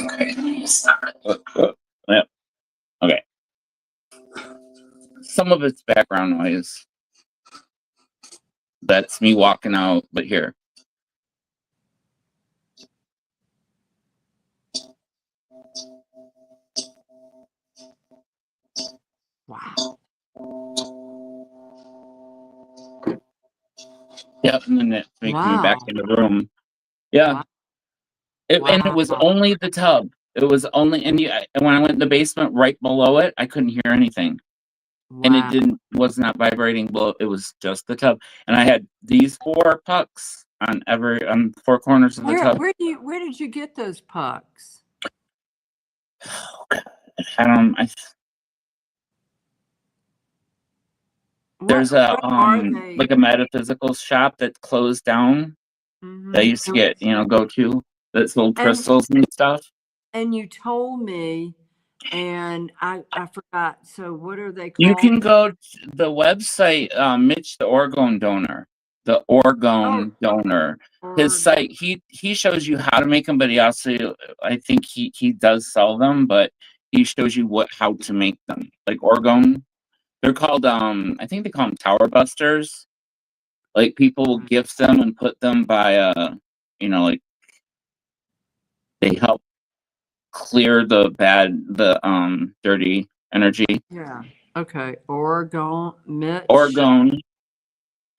Okay, stop it. Yep. Okay. Some of it's background noise. That's me walking out, but here. Wow. Yep, and then it makes me back in the room. Yeah. Wow. And it was only the tub. It was only, and when I went in the basement right below it, I couldn't hear anything. Wow. And it was not vibrating below. It was just the tub. And I had these 4 pucks on 4 corners of the tub. Where did you get those pucks? Oh, God. I don't. There's a what are they? like a metaphysical shop that closed down that I used to get, go to, that sold crystals and stuff. And you told me, and I forgot. So what are they called? You can go to the website, Mitch the Orgone Donor. The Orgone Donor. His site, he shows you how to make them, but he also, I think he does sell them, but he shows you how to make them. Like Orgone. They're called I think they call them Tower Busters. Like people gift them and put them by like they help clear the dirty energy. Yeah. Okay. Oregon, Mitch. Orgone.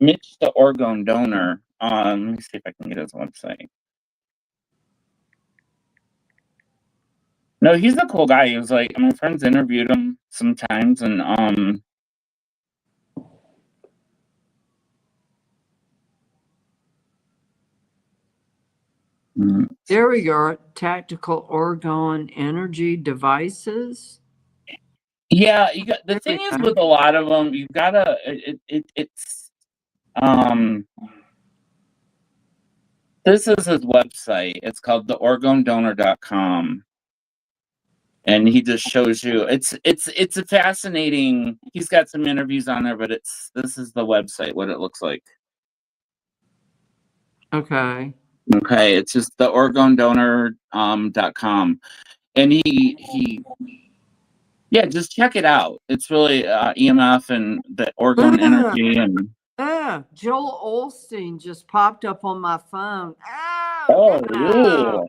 Mitch the Orgone Donor. Let me see if I can get his website. No, he's a cool guy. He was like, my friends interviewed him sometimes, and there we go. Tactical Oregon energy devices. Yeah, you got the thing is with a lot of them, you gotta it's this is his website. It's called theorgonedonor.com. And he just shows you it's a fascinating, he's got some interviews on there, but this is the website, what it looks like. Okay. Okay, it's just theorgonedonor.com. And he just check it out. It's really EMF and the orgone energy and Joel Olstein just popped up on my phone. Yeah.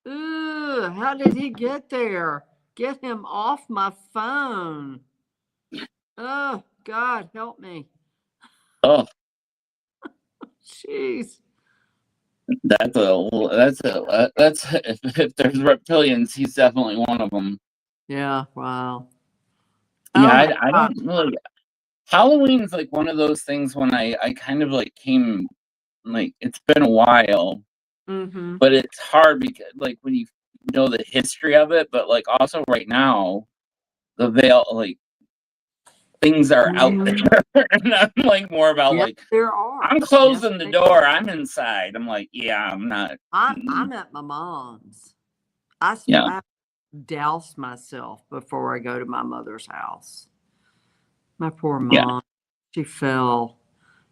How did he get there? Get him off my phone. Oh, God, help me. Oh, jeez. That's if there's reptilians, he's definitely one of them. Yeah. Wow. Yeah, I don't really. Halloween's like one of those things when I kind of like came, like it's been a while, but it's hard because like when you know the history of it, but like also right now, the veil, like things are out there, and I'm like more about like there are. I'm closing the door. I'm inside. I'm like, yeah, I'm not. I'm at my mom's. I douse myself before I go to my mother's house. My poor mom. She fell.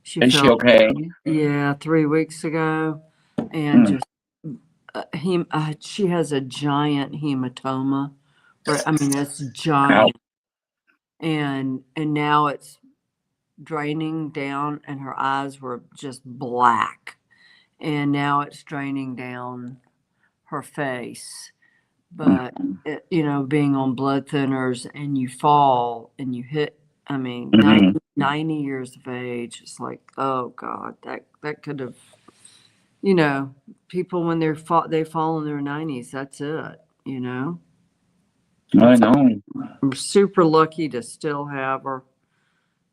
Is she okay? Yeah, 3 weeks ago, and just she has a giant hematoma. I mean, it's giant, and now it's draining down, and her eyes were just black, and now it's draining down her face. But being on blood thinners and you fall and you hit, I mean, 90 years of age, it's like, oh God, that could have, people when they fall in their 90s, that's it, I know. I'm super lucky to still have her.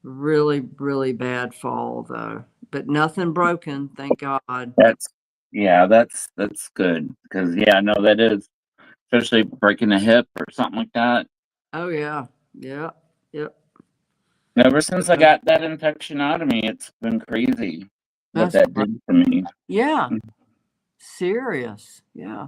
Really, really bad fall though, but nothing broken, thank God. That's good, because that is, especially breaking a hip or something like that. Oh yeah. Yep. Ever since I got that infection out of me, it's been crazy what that did to me. Yeah. Serious. Yeah.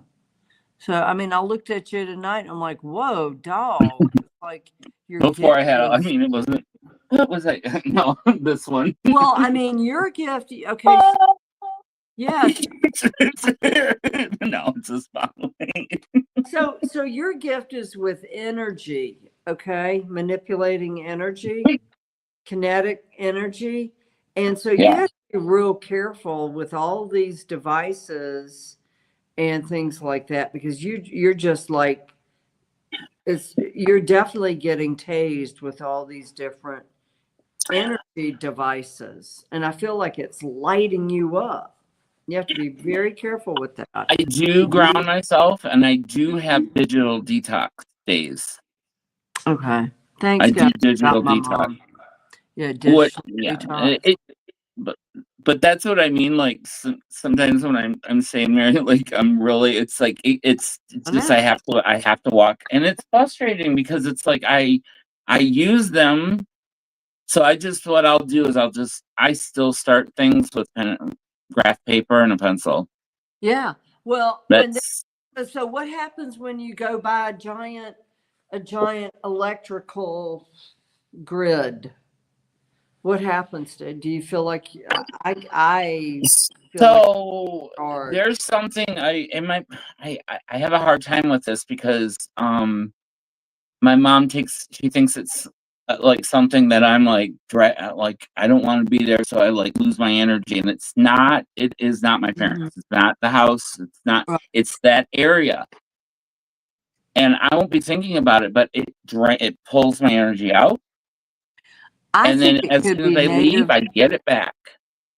So I mean, I looked at you tonight and I'm like, whoa, dog. It's like before I had it wasn't, what was I? No, this one. Well, I mean, your gift, okay. Yeah. No, it's just following. So your gift is with energy, okay? Manipulating energy, kinetic energy. And so you have to be real careful with all these devices and things like that, because you're just like, you're definitely getting tased with all these different energy devices. And I feel like it's lighting you up. You have to be very careful with that. I do ground myself, and I do have digital detox days. Okay. Thanks, I guys. do digital detox. Mom. Yeah, digital detox. But but that's what I mean. Like sometimes when I'm saying, Mary, like I'm really, it's like it's just I have to walk, and it's frustrating because it's like I use them. So what I'll do is I still start things with graph paper and a pencil. Yeah. Well, That's so what happens when you go by a giant electrical grid? What happens to? Do you feel like I feel like so hard. there's something I have a hard time with this because my mom she thinks it's like something that I'm like I don't want to be there, so I like lose my energy, and it's not. It is not my parents. It's not the house. It's not. Right. It's that area, and I won't be thinking about it, but it pulls my energy out, I and think then it as could soon as be I leave, I get it back.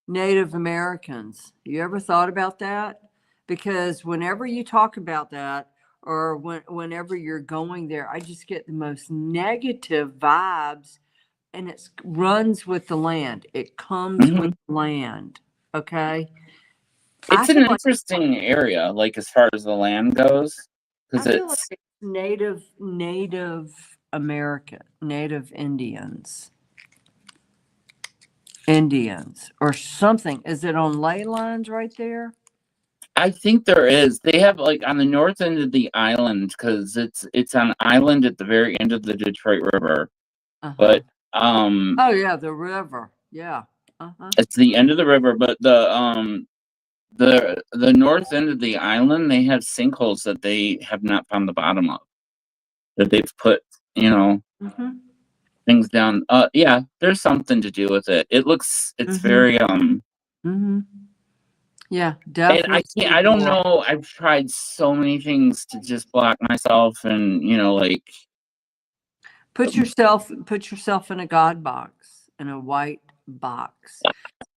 Native Americans. You ever thought about that? Because whenever you talk about that, or whenever you're going there, I just get the most negative vibes, and it runs with the land. It comes with the land. Okay. It's an interesting area, like as far as the land goes, because I feel like it's it's Native American, Native Indians or something. Is it on ley lines right there? I think there is. They have like on the north end of the island because it's on an island at the very end of the Detroit River. But oh yeah, the river. Yeah. it's the end of the river, but the north end of the island, they have sinkholes that they have not found the bottom of. That they've put, things down. Yeah, there's something to do with it. It's very Yeah, and definitely. I don't know. I've tried so many things to just block myself and like Put yourself in a God box, in a white box.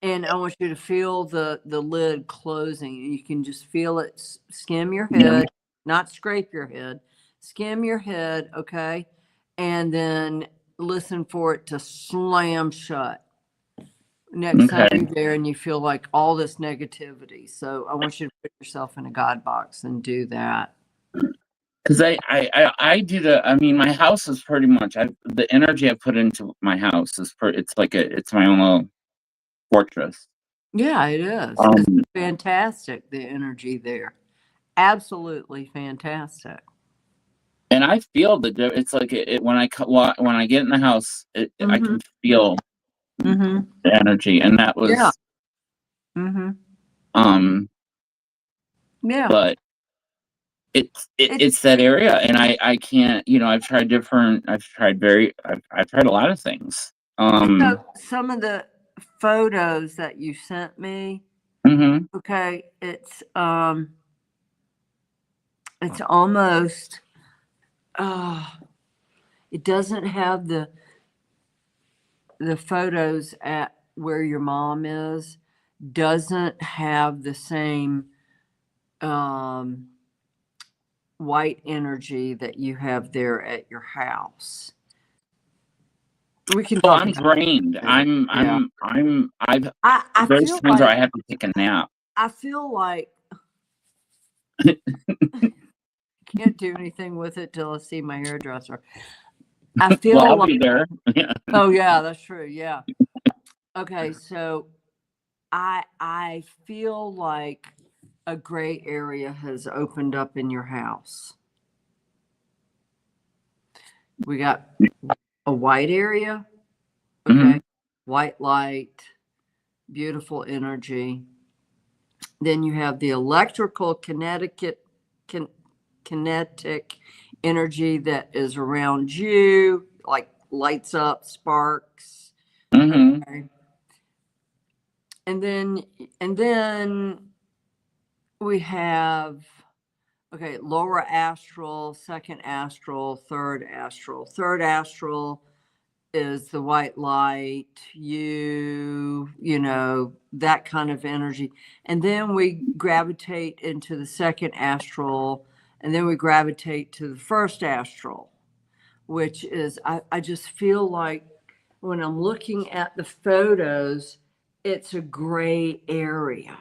And I want you to feel the lid closing. You can just feel it skim your head, not scrape your head, skim your head, okay? And then listen for it to slam shut. Next time you're there and you feel like all this negativity. So I want you to put yourself in a God box and do that. Because I do I mean, my house is pretty much the energy I put into my house is it's my own little fortress. Yeah, it is. It's fantastic, the energy there. Absolutely fantastic. And I feel that it's like when I get in the house, I can feel the energy, and that was yeah. But it's that area, and I can't. I've tried a lot of things. So some of the photos that you sent me, okay, it's almost it doesn't have the photos at where your mom is, doesn't have the same white energy that you have there at your house. We can talk. I'm drained. I've I there's feel times where like I have to take a nap. I feel like can't do anything with it till I see my hairdresser. I feel I'll like be there. Yeah. oh yeah, that's true. Yeah. Okay, so I feel like a gray area has opened up in your house. We got a white area. Okay. White light, beautiful energy. Then you have the electrical kinetic energy that is around you, like lights up, sparks. Okay. And then we have lower astral, second astral, third astral. Third astral is the white light, that kind of energy. And then we gravitate into the second astral, and then we gravitate to the first astral, which is, I just feel like when I'm looking at the photos, it's a gray area.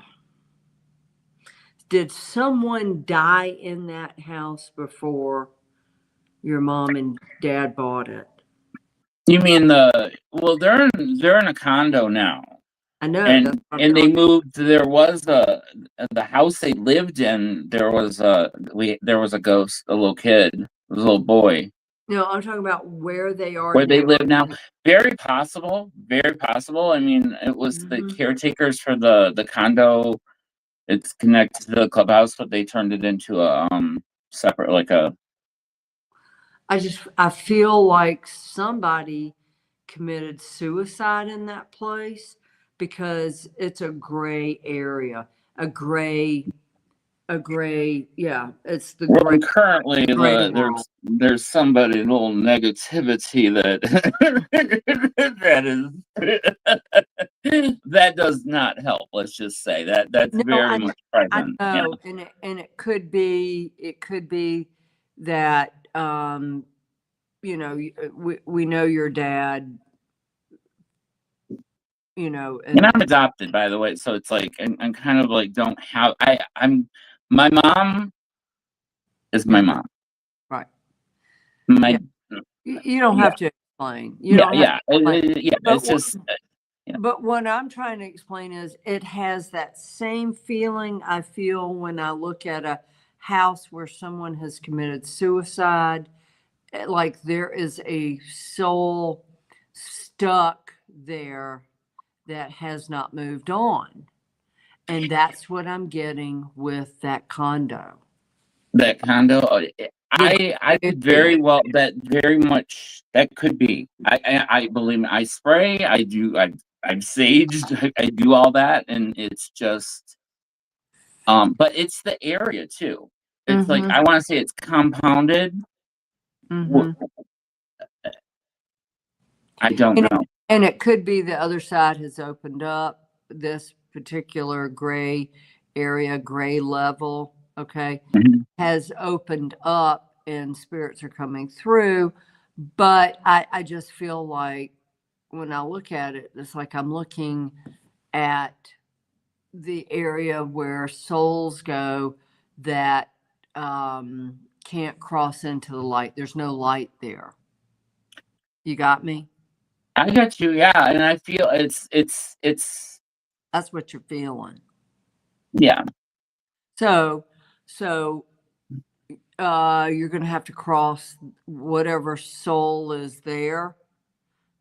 Did someone die in that house before your mom and dad bought it? You mean well, they're in a condo now. I know. And That's what I'm and they talking- moved. There was the house they lived in. There was a ghost, a little kid, a little boy. No, I'm talking about where they are Where now. they live now, very possible, very possible. I mean, it was the Mhm. caretakers for the condo. It's connected to the clubhouse, but they turned it into a separate, like a. I feel like somebody committed suicide in that place because it's a gray area, yeah, it's the Well, gray. currently, Gray world. there's somebody, a little negativity that that does not help. Let's just say that's No, very much I present. Yeah. know, and it could be that you know, we know your dad, you know, And and I'm adopted, by the way, so it's like I'm kind of like don't have I'm my mom is my mom. right. My You don't yeah have to explain. You don't have yeah to explain. yeah. But It's just But what I'm trying to explain is it has that same feeling I feel when I look at a house where someone has committed suicide. Like there is a soul stuck there that has not moved on. And that's what I'm getting with that condo. that condo. I could very well that very much that could be. I believe me, I spray. I've saged. I do all that, and it's just but it's the area too. It's like Mm-hmm. I want to say it's compounded. Mm-hmm. I don't know. And it could be the other side has opened up this particular gray area, gray level, okay, Mhm. has opened up and spirits are coming through. But I just feel like when I look at it, it's like I'm looking at the area where souls go that can't cross into the light. There's no light there. You got me? I got you, yeah, and I feel it's That's what you're feeling. yeah. So you're going to have to cross whatever soul is there.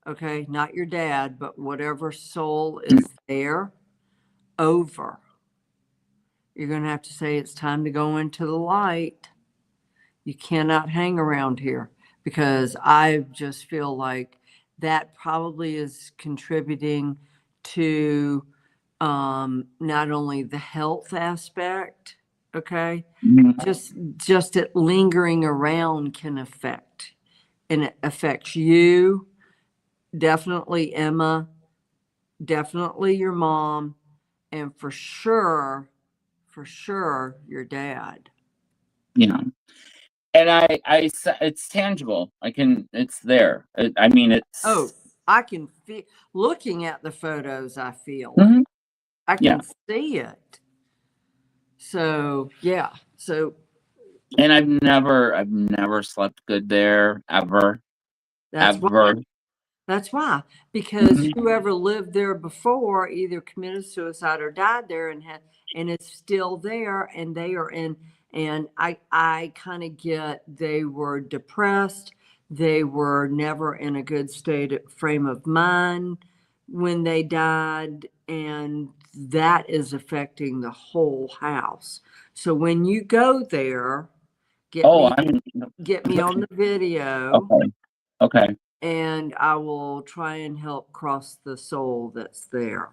Okay, not your dad, but whatever soul is there over. You're going to have to say it's time to go into the light. You cannot hang around here because I just feel like that probably is contributing to not only the health aspect, okay, Mhm. just it lingering around can affect, and it affects you, definitely Emma, definitely your mom, and for sure your dad. Yeah. And it's tangible. It's there. I mean, Oh, it's I can feel, looking at the photos, I feel it. Mhm. I Yeah. can see it. So yeah. So And I've never slept good there ever. that's why. Ever. That's why. Because Mhm. whoever lived there before either committed suicide or died there and it's still there and they are in, and I kind of get they were depressed. They were never in a good frame of mind when they died, and that is affecting the whole house. So when you go there, get Oh, me on the video, okay. Okay. and I will try and help cross the soul that's there.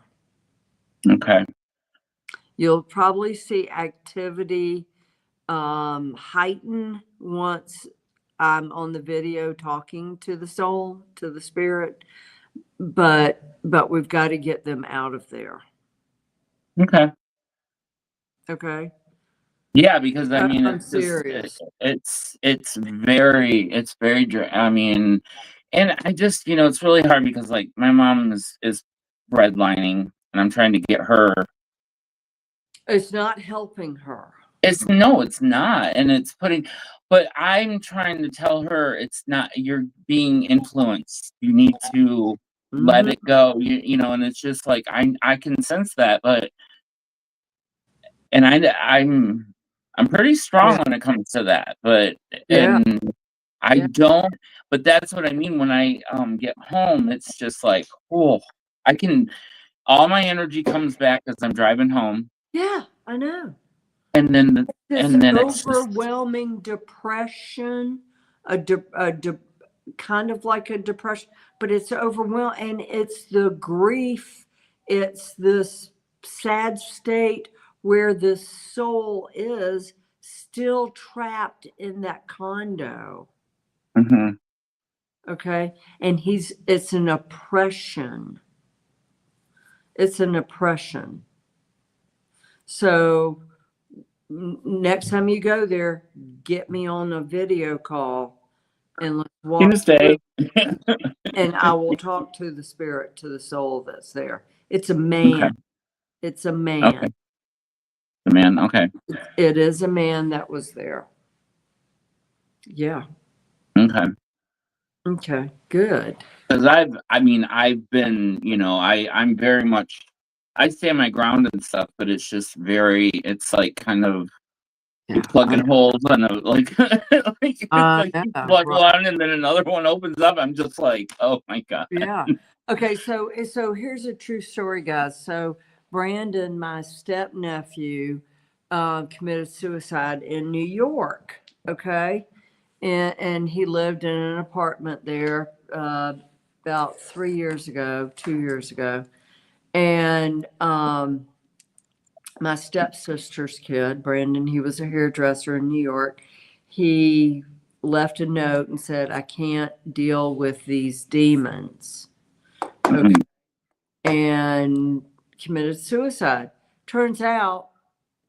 Okay. You'll probably see activity heighten once I'm on the video talking to the soul, to the spirit, but we've got to get them out of there. Okay. Okay. Yeah, because I mean, I'm it's just serious. it's very I mean, and I just it's really hard because like my mom is redlining and I'm trying to get her. It's not helping her. It's not, and it's putting. But I'm trying to tell her it's not. You're being influenced. You need to let it go. You know, and it's just like I can sense that, but and I'm pretty strong when it comes to that, but and I don't. But that's what I mean when I get home. It's just like, oh, I can. All my energy comes back as I'm driving home. Yeah, I know. And then This it's just overwhelming depression, kind of like a depression, but it's overwhelming, and it's the grief. It's this sad state where the soul is still trapped in that condo. mhm. Okay, and it's an oppression. It's an oppression. So next time you go there, get me on a video call and let's walk Tuesday. and I will talk to the spirit, to the soul that's there. It's a man. Okay. It's a man. Okay. The man. Okay. It is a man that was there. Yeah. Okay. Okay. Good. Because I've been, I'm very much, I stay my ground and stuff, but it's just it's like kind of you plug in holes and like, you plug one and then another one opens up. I'm just like, oh my God. Yeah. Okay. So here's a true story, guys. So Brandon, my step nephew, committed suicide in New York. Okay. And he lived in an apartment there about 2 years ago. And my stepsister's kid, Brandon, he was a hairdresser in New York. He left a note and said, I can't deal with these demons. Okay. And committed suicide. Turns out,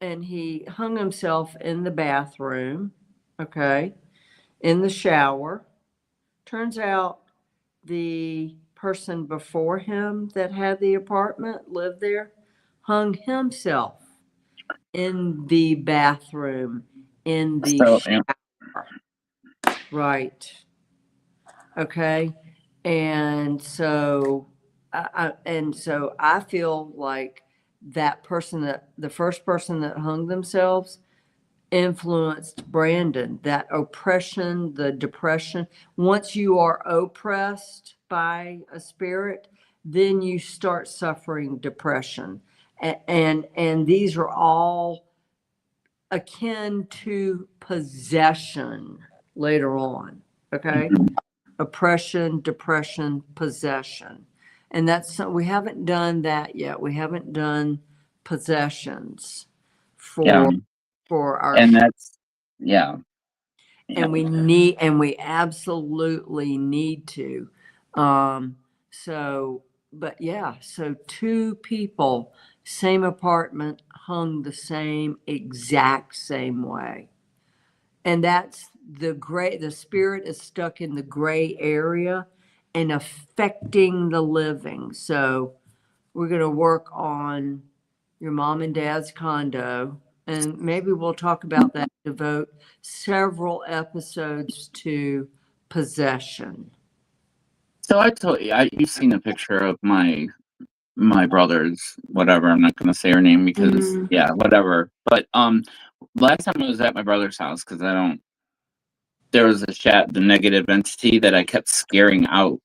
and he hung himself in the bathroom, okay, in the shower. Turns out the person before him that had the apartment, lived there, hung himself in the bathroom, in the shower. Right. Okay. And so I feel like the first person that hung themselves influenced Brandon, that oppression, the depression. Once you are oppressed by a spirit, then you start suffering depression. And these are all akin to possession later on. Okay. Oppression, depression, possession. And we haven't done that yet. We haven't done possessions for our, and that's, and we absolutely need to. So two people, same apartment, hung the exact same way. And that's the spirit is stuck in the gray area and affecting the living. So we're going to work on your mom and dad's condo, and maybe we'll talk about that, devote several episodes to possession. So I told you, you've seen a picture of my brother's, whatever. I'm not going to say her name because, whatever. But last time I was at my brother's house, because there was the negative entity that I kept scaring out.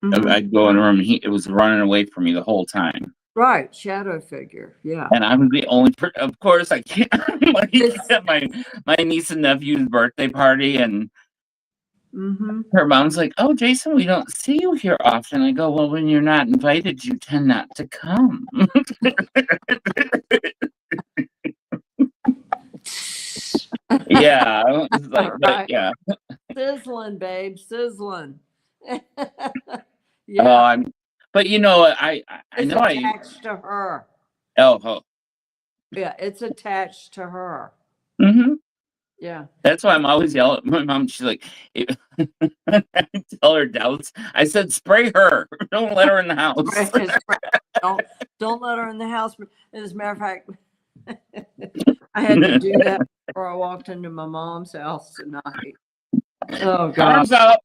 I'd go in a room, it was running away from me the whole time. Right, shadow figure, yeah. And I'm the only of course, I can't. At my niece and nephew's birthday party, and her mom's like, "Oh, Jason, we don't see you here often." I go, "Well, when you're not invited, you tend not to come." Yeah, it's like, right. Yeah. Sizzling, babe, sizzling. Yeah. But I know it's attached to her. Oh. Yeah, it's attached to her. Yeah. That's why I'm always yelling at my mom. She's like, I tell her doubts. I said, spray her. Don't let her in the house. Don't let her in the house. As a matter of fact, I had to do that before I walked into my mom's house tonight. Oh God. Arms out.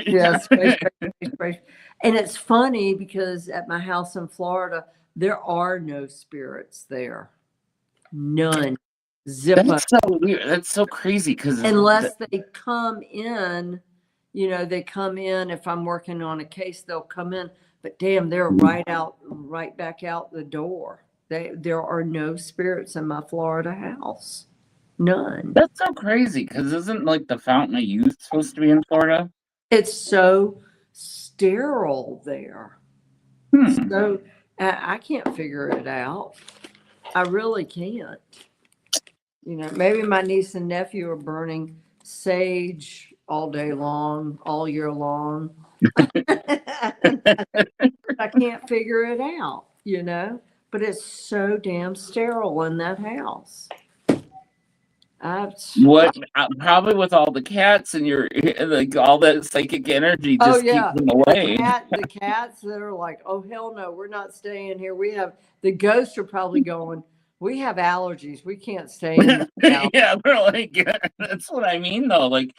Yes. And it's funny because at my house in Florida, there are no spirits there. None. Zippo. That's so weird. That's so crazy because Unless they come in, they come in. If I'm working on a case, they'll come in. But damn, they're right back out the door. There are no spirits in my Florida house. None. that's so crazy because isn't like the Fountain of Youth supposed to be in Florida? It's so sterile there. So I can't figure it out. I really can't. Maybe my niece and nephew are burning sage all day long, all year long. I can't figure it out, but it's so damn sterile in that house. What probably with all the cats and your like all that psychic energy just keeps them away. The cats that are like, oh hell no, we're not staying here. The ghosts are probably going, we have allergies. We can't stay in this house. Yeah, they're like, that's what I mean though. Like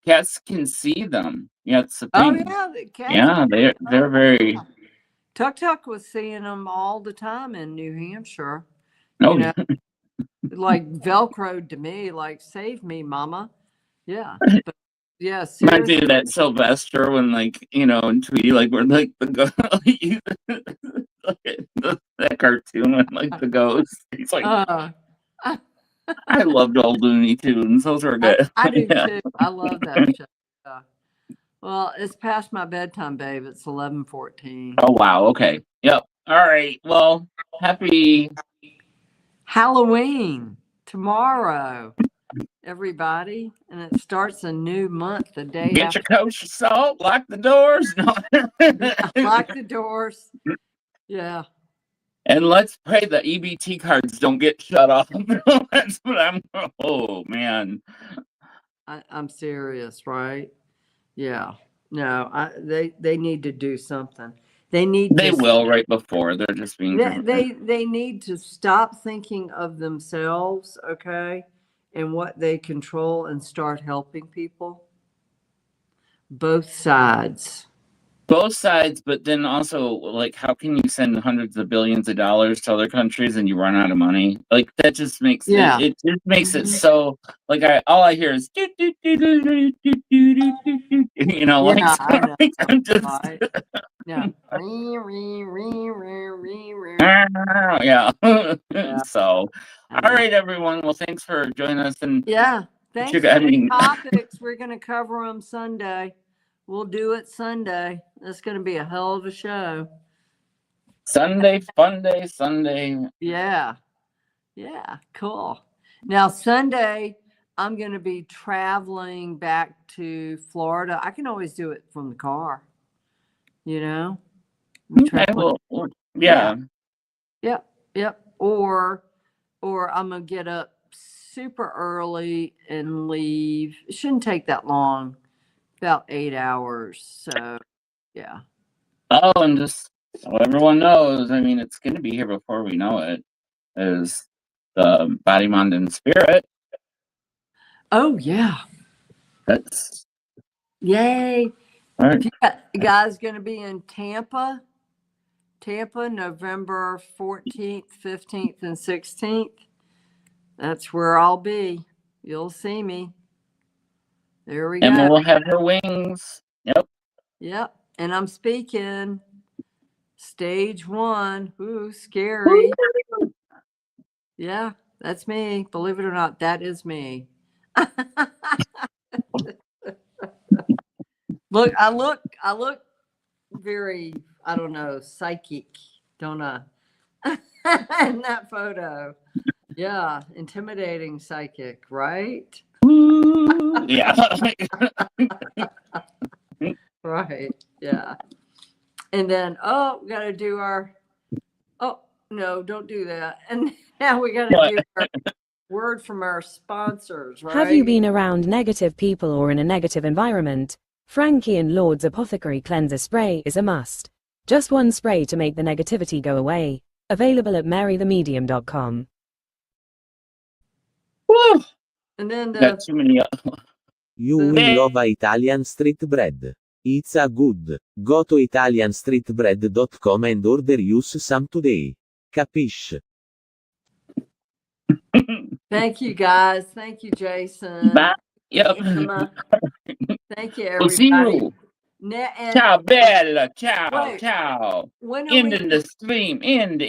cats can see them. Yeah, it's the thing. Oh yeah, the cats. Yeah, they're very. Tuk was seeing them all the time in New Hampshire. Oh, like Velcroed to me, like save me, mama. Yeah, but yeah. Reminds me of that Sylvester when in Tweety, like we're like the that cartoon when like the ghost. He's like, I loved old Looney Tunes. Those were good. I do too. I love that show. Yeah. Well, it's past my bedtime, babe. It's 11:14. Oh wow. Okay. Yep. All right. Well, happy Halloween tomorrow, everybody, and it starts a new month the day Get after. your kosher salt. Lock the doors. No. Lock the doors. Yeah. And let's pray the EBT cards don't get shut off. That's what I'm. Oh man. I'm serious, right? Yeah. No, they need to do something. They will right before. They're just being. They need to stop thinking of themselves, okay, and what they control, and start helping people. Both sides. Both sides, but then also, like, how can you send hundreds of billions of dollars to other countries and you run out of money? Like, that just makes it just makes it so, like, all I hear is, like, I'm just, yeah. yeah. So, all right, everyone. Well, thanks for joining us. And thanks for the topics. We're going to cover them Sunday. We'll do it Sunday. It's going to be a hell of a show. Sunday, fun day, Sunday. Yeah. Yeah, cool. Now, Sunday, I'm going to be traveling back to Florida. I can always do it from the car, Okay, well, yeah. Yep. Or I'm going to get up super early and leave. It shouldn't take that long. About 8 hours. So, yeah. Oh, and just so everyone knows, I mean, it's going to be here before we know it, is the Body, Mind, and Spirit. Oh, yeah. That's. Yay. All right. Guys going to be in Tampa, November 14th, 15th, and 16th. That's where I'll be. You'll see me. There we go. Emma will have her wings. Yep. And I'm speaking stage 1. Ooh, scary. Yeah, that's me. Believe it or not, that is me. Look, I look very, I don't know, psychic, don't I? In that photo. Yeah, intimidating psychic, right? Yeah. Right. Yeah. And then, we got to do our, no, don't do that. And now we got to do word from our sponsors, right? Have you been around negative people or in a negative environment? Frankie and Lord's Apothecary Cleanser Spray is a must. Just one spray to make the negativity go away. Available at marythemedium.com. Woo! And then Got too many. You will love Italian street bread. It's a good. Go to italianstreetbread.com and order use some today. Capiche? thank you guys. Thank you, Jason. Bye. Yep. Emma. Thank you, We'll see everybody. you. And Ciao, Bella. Ciao, Wait, ciao. when are End we in the stream. End.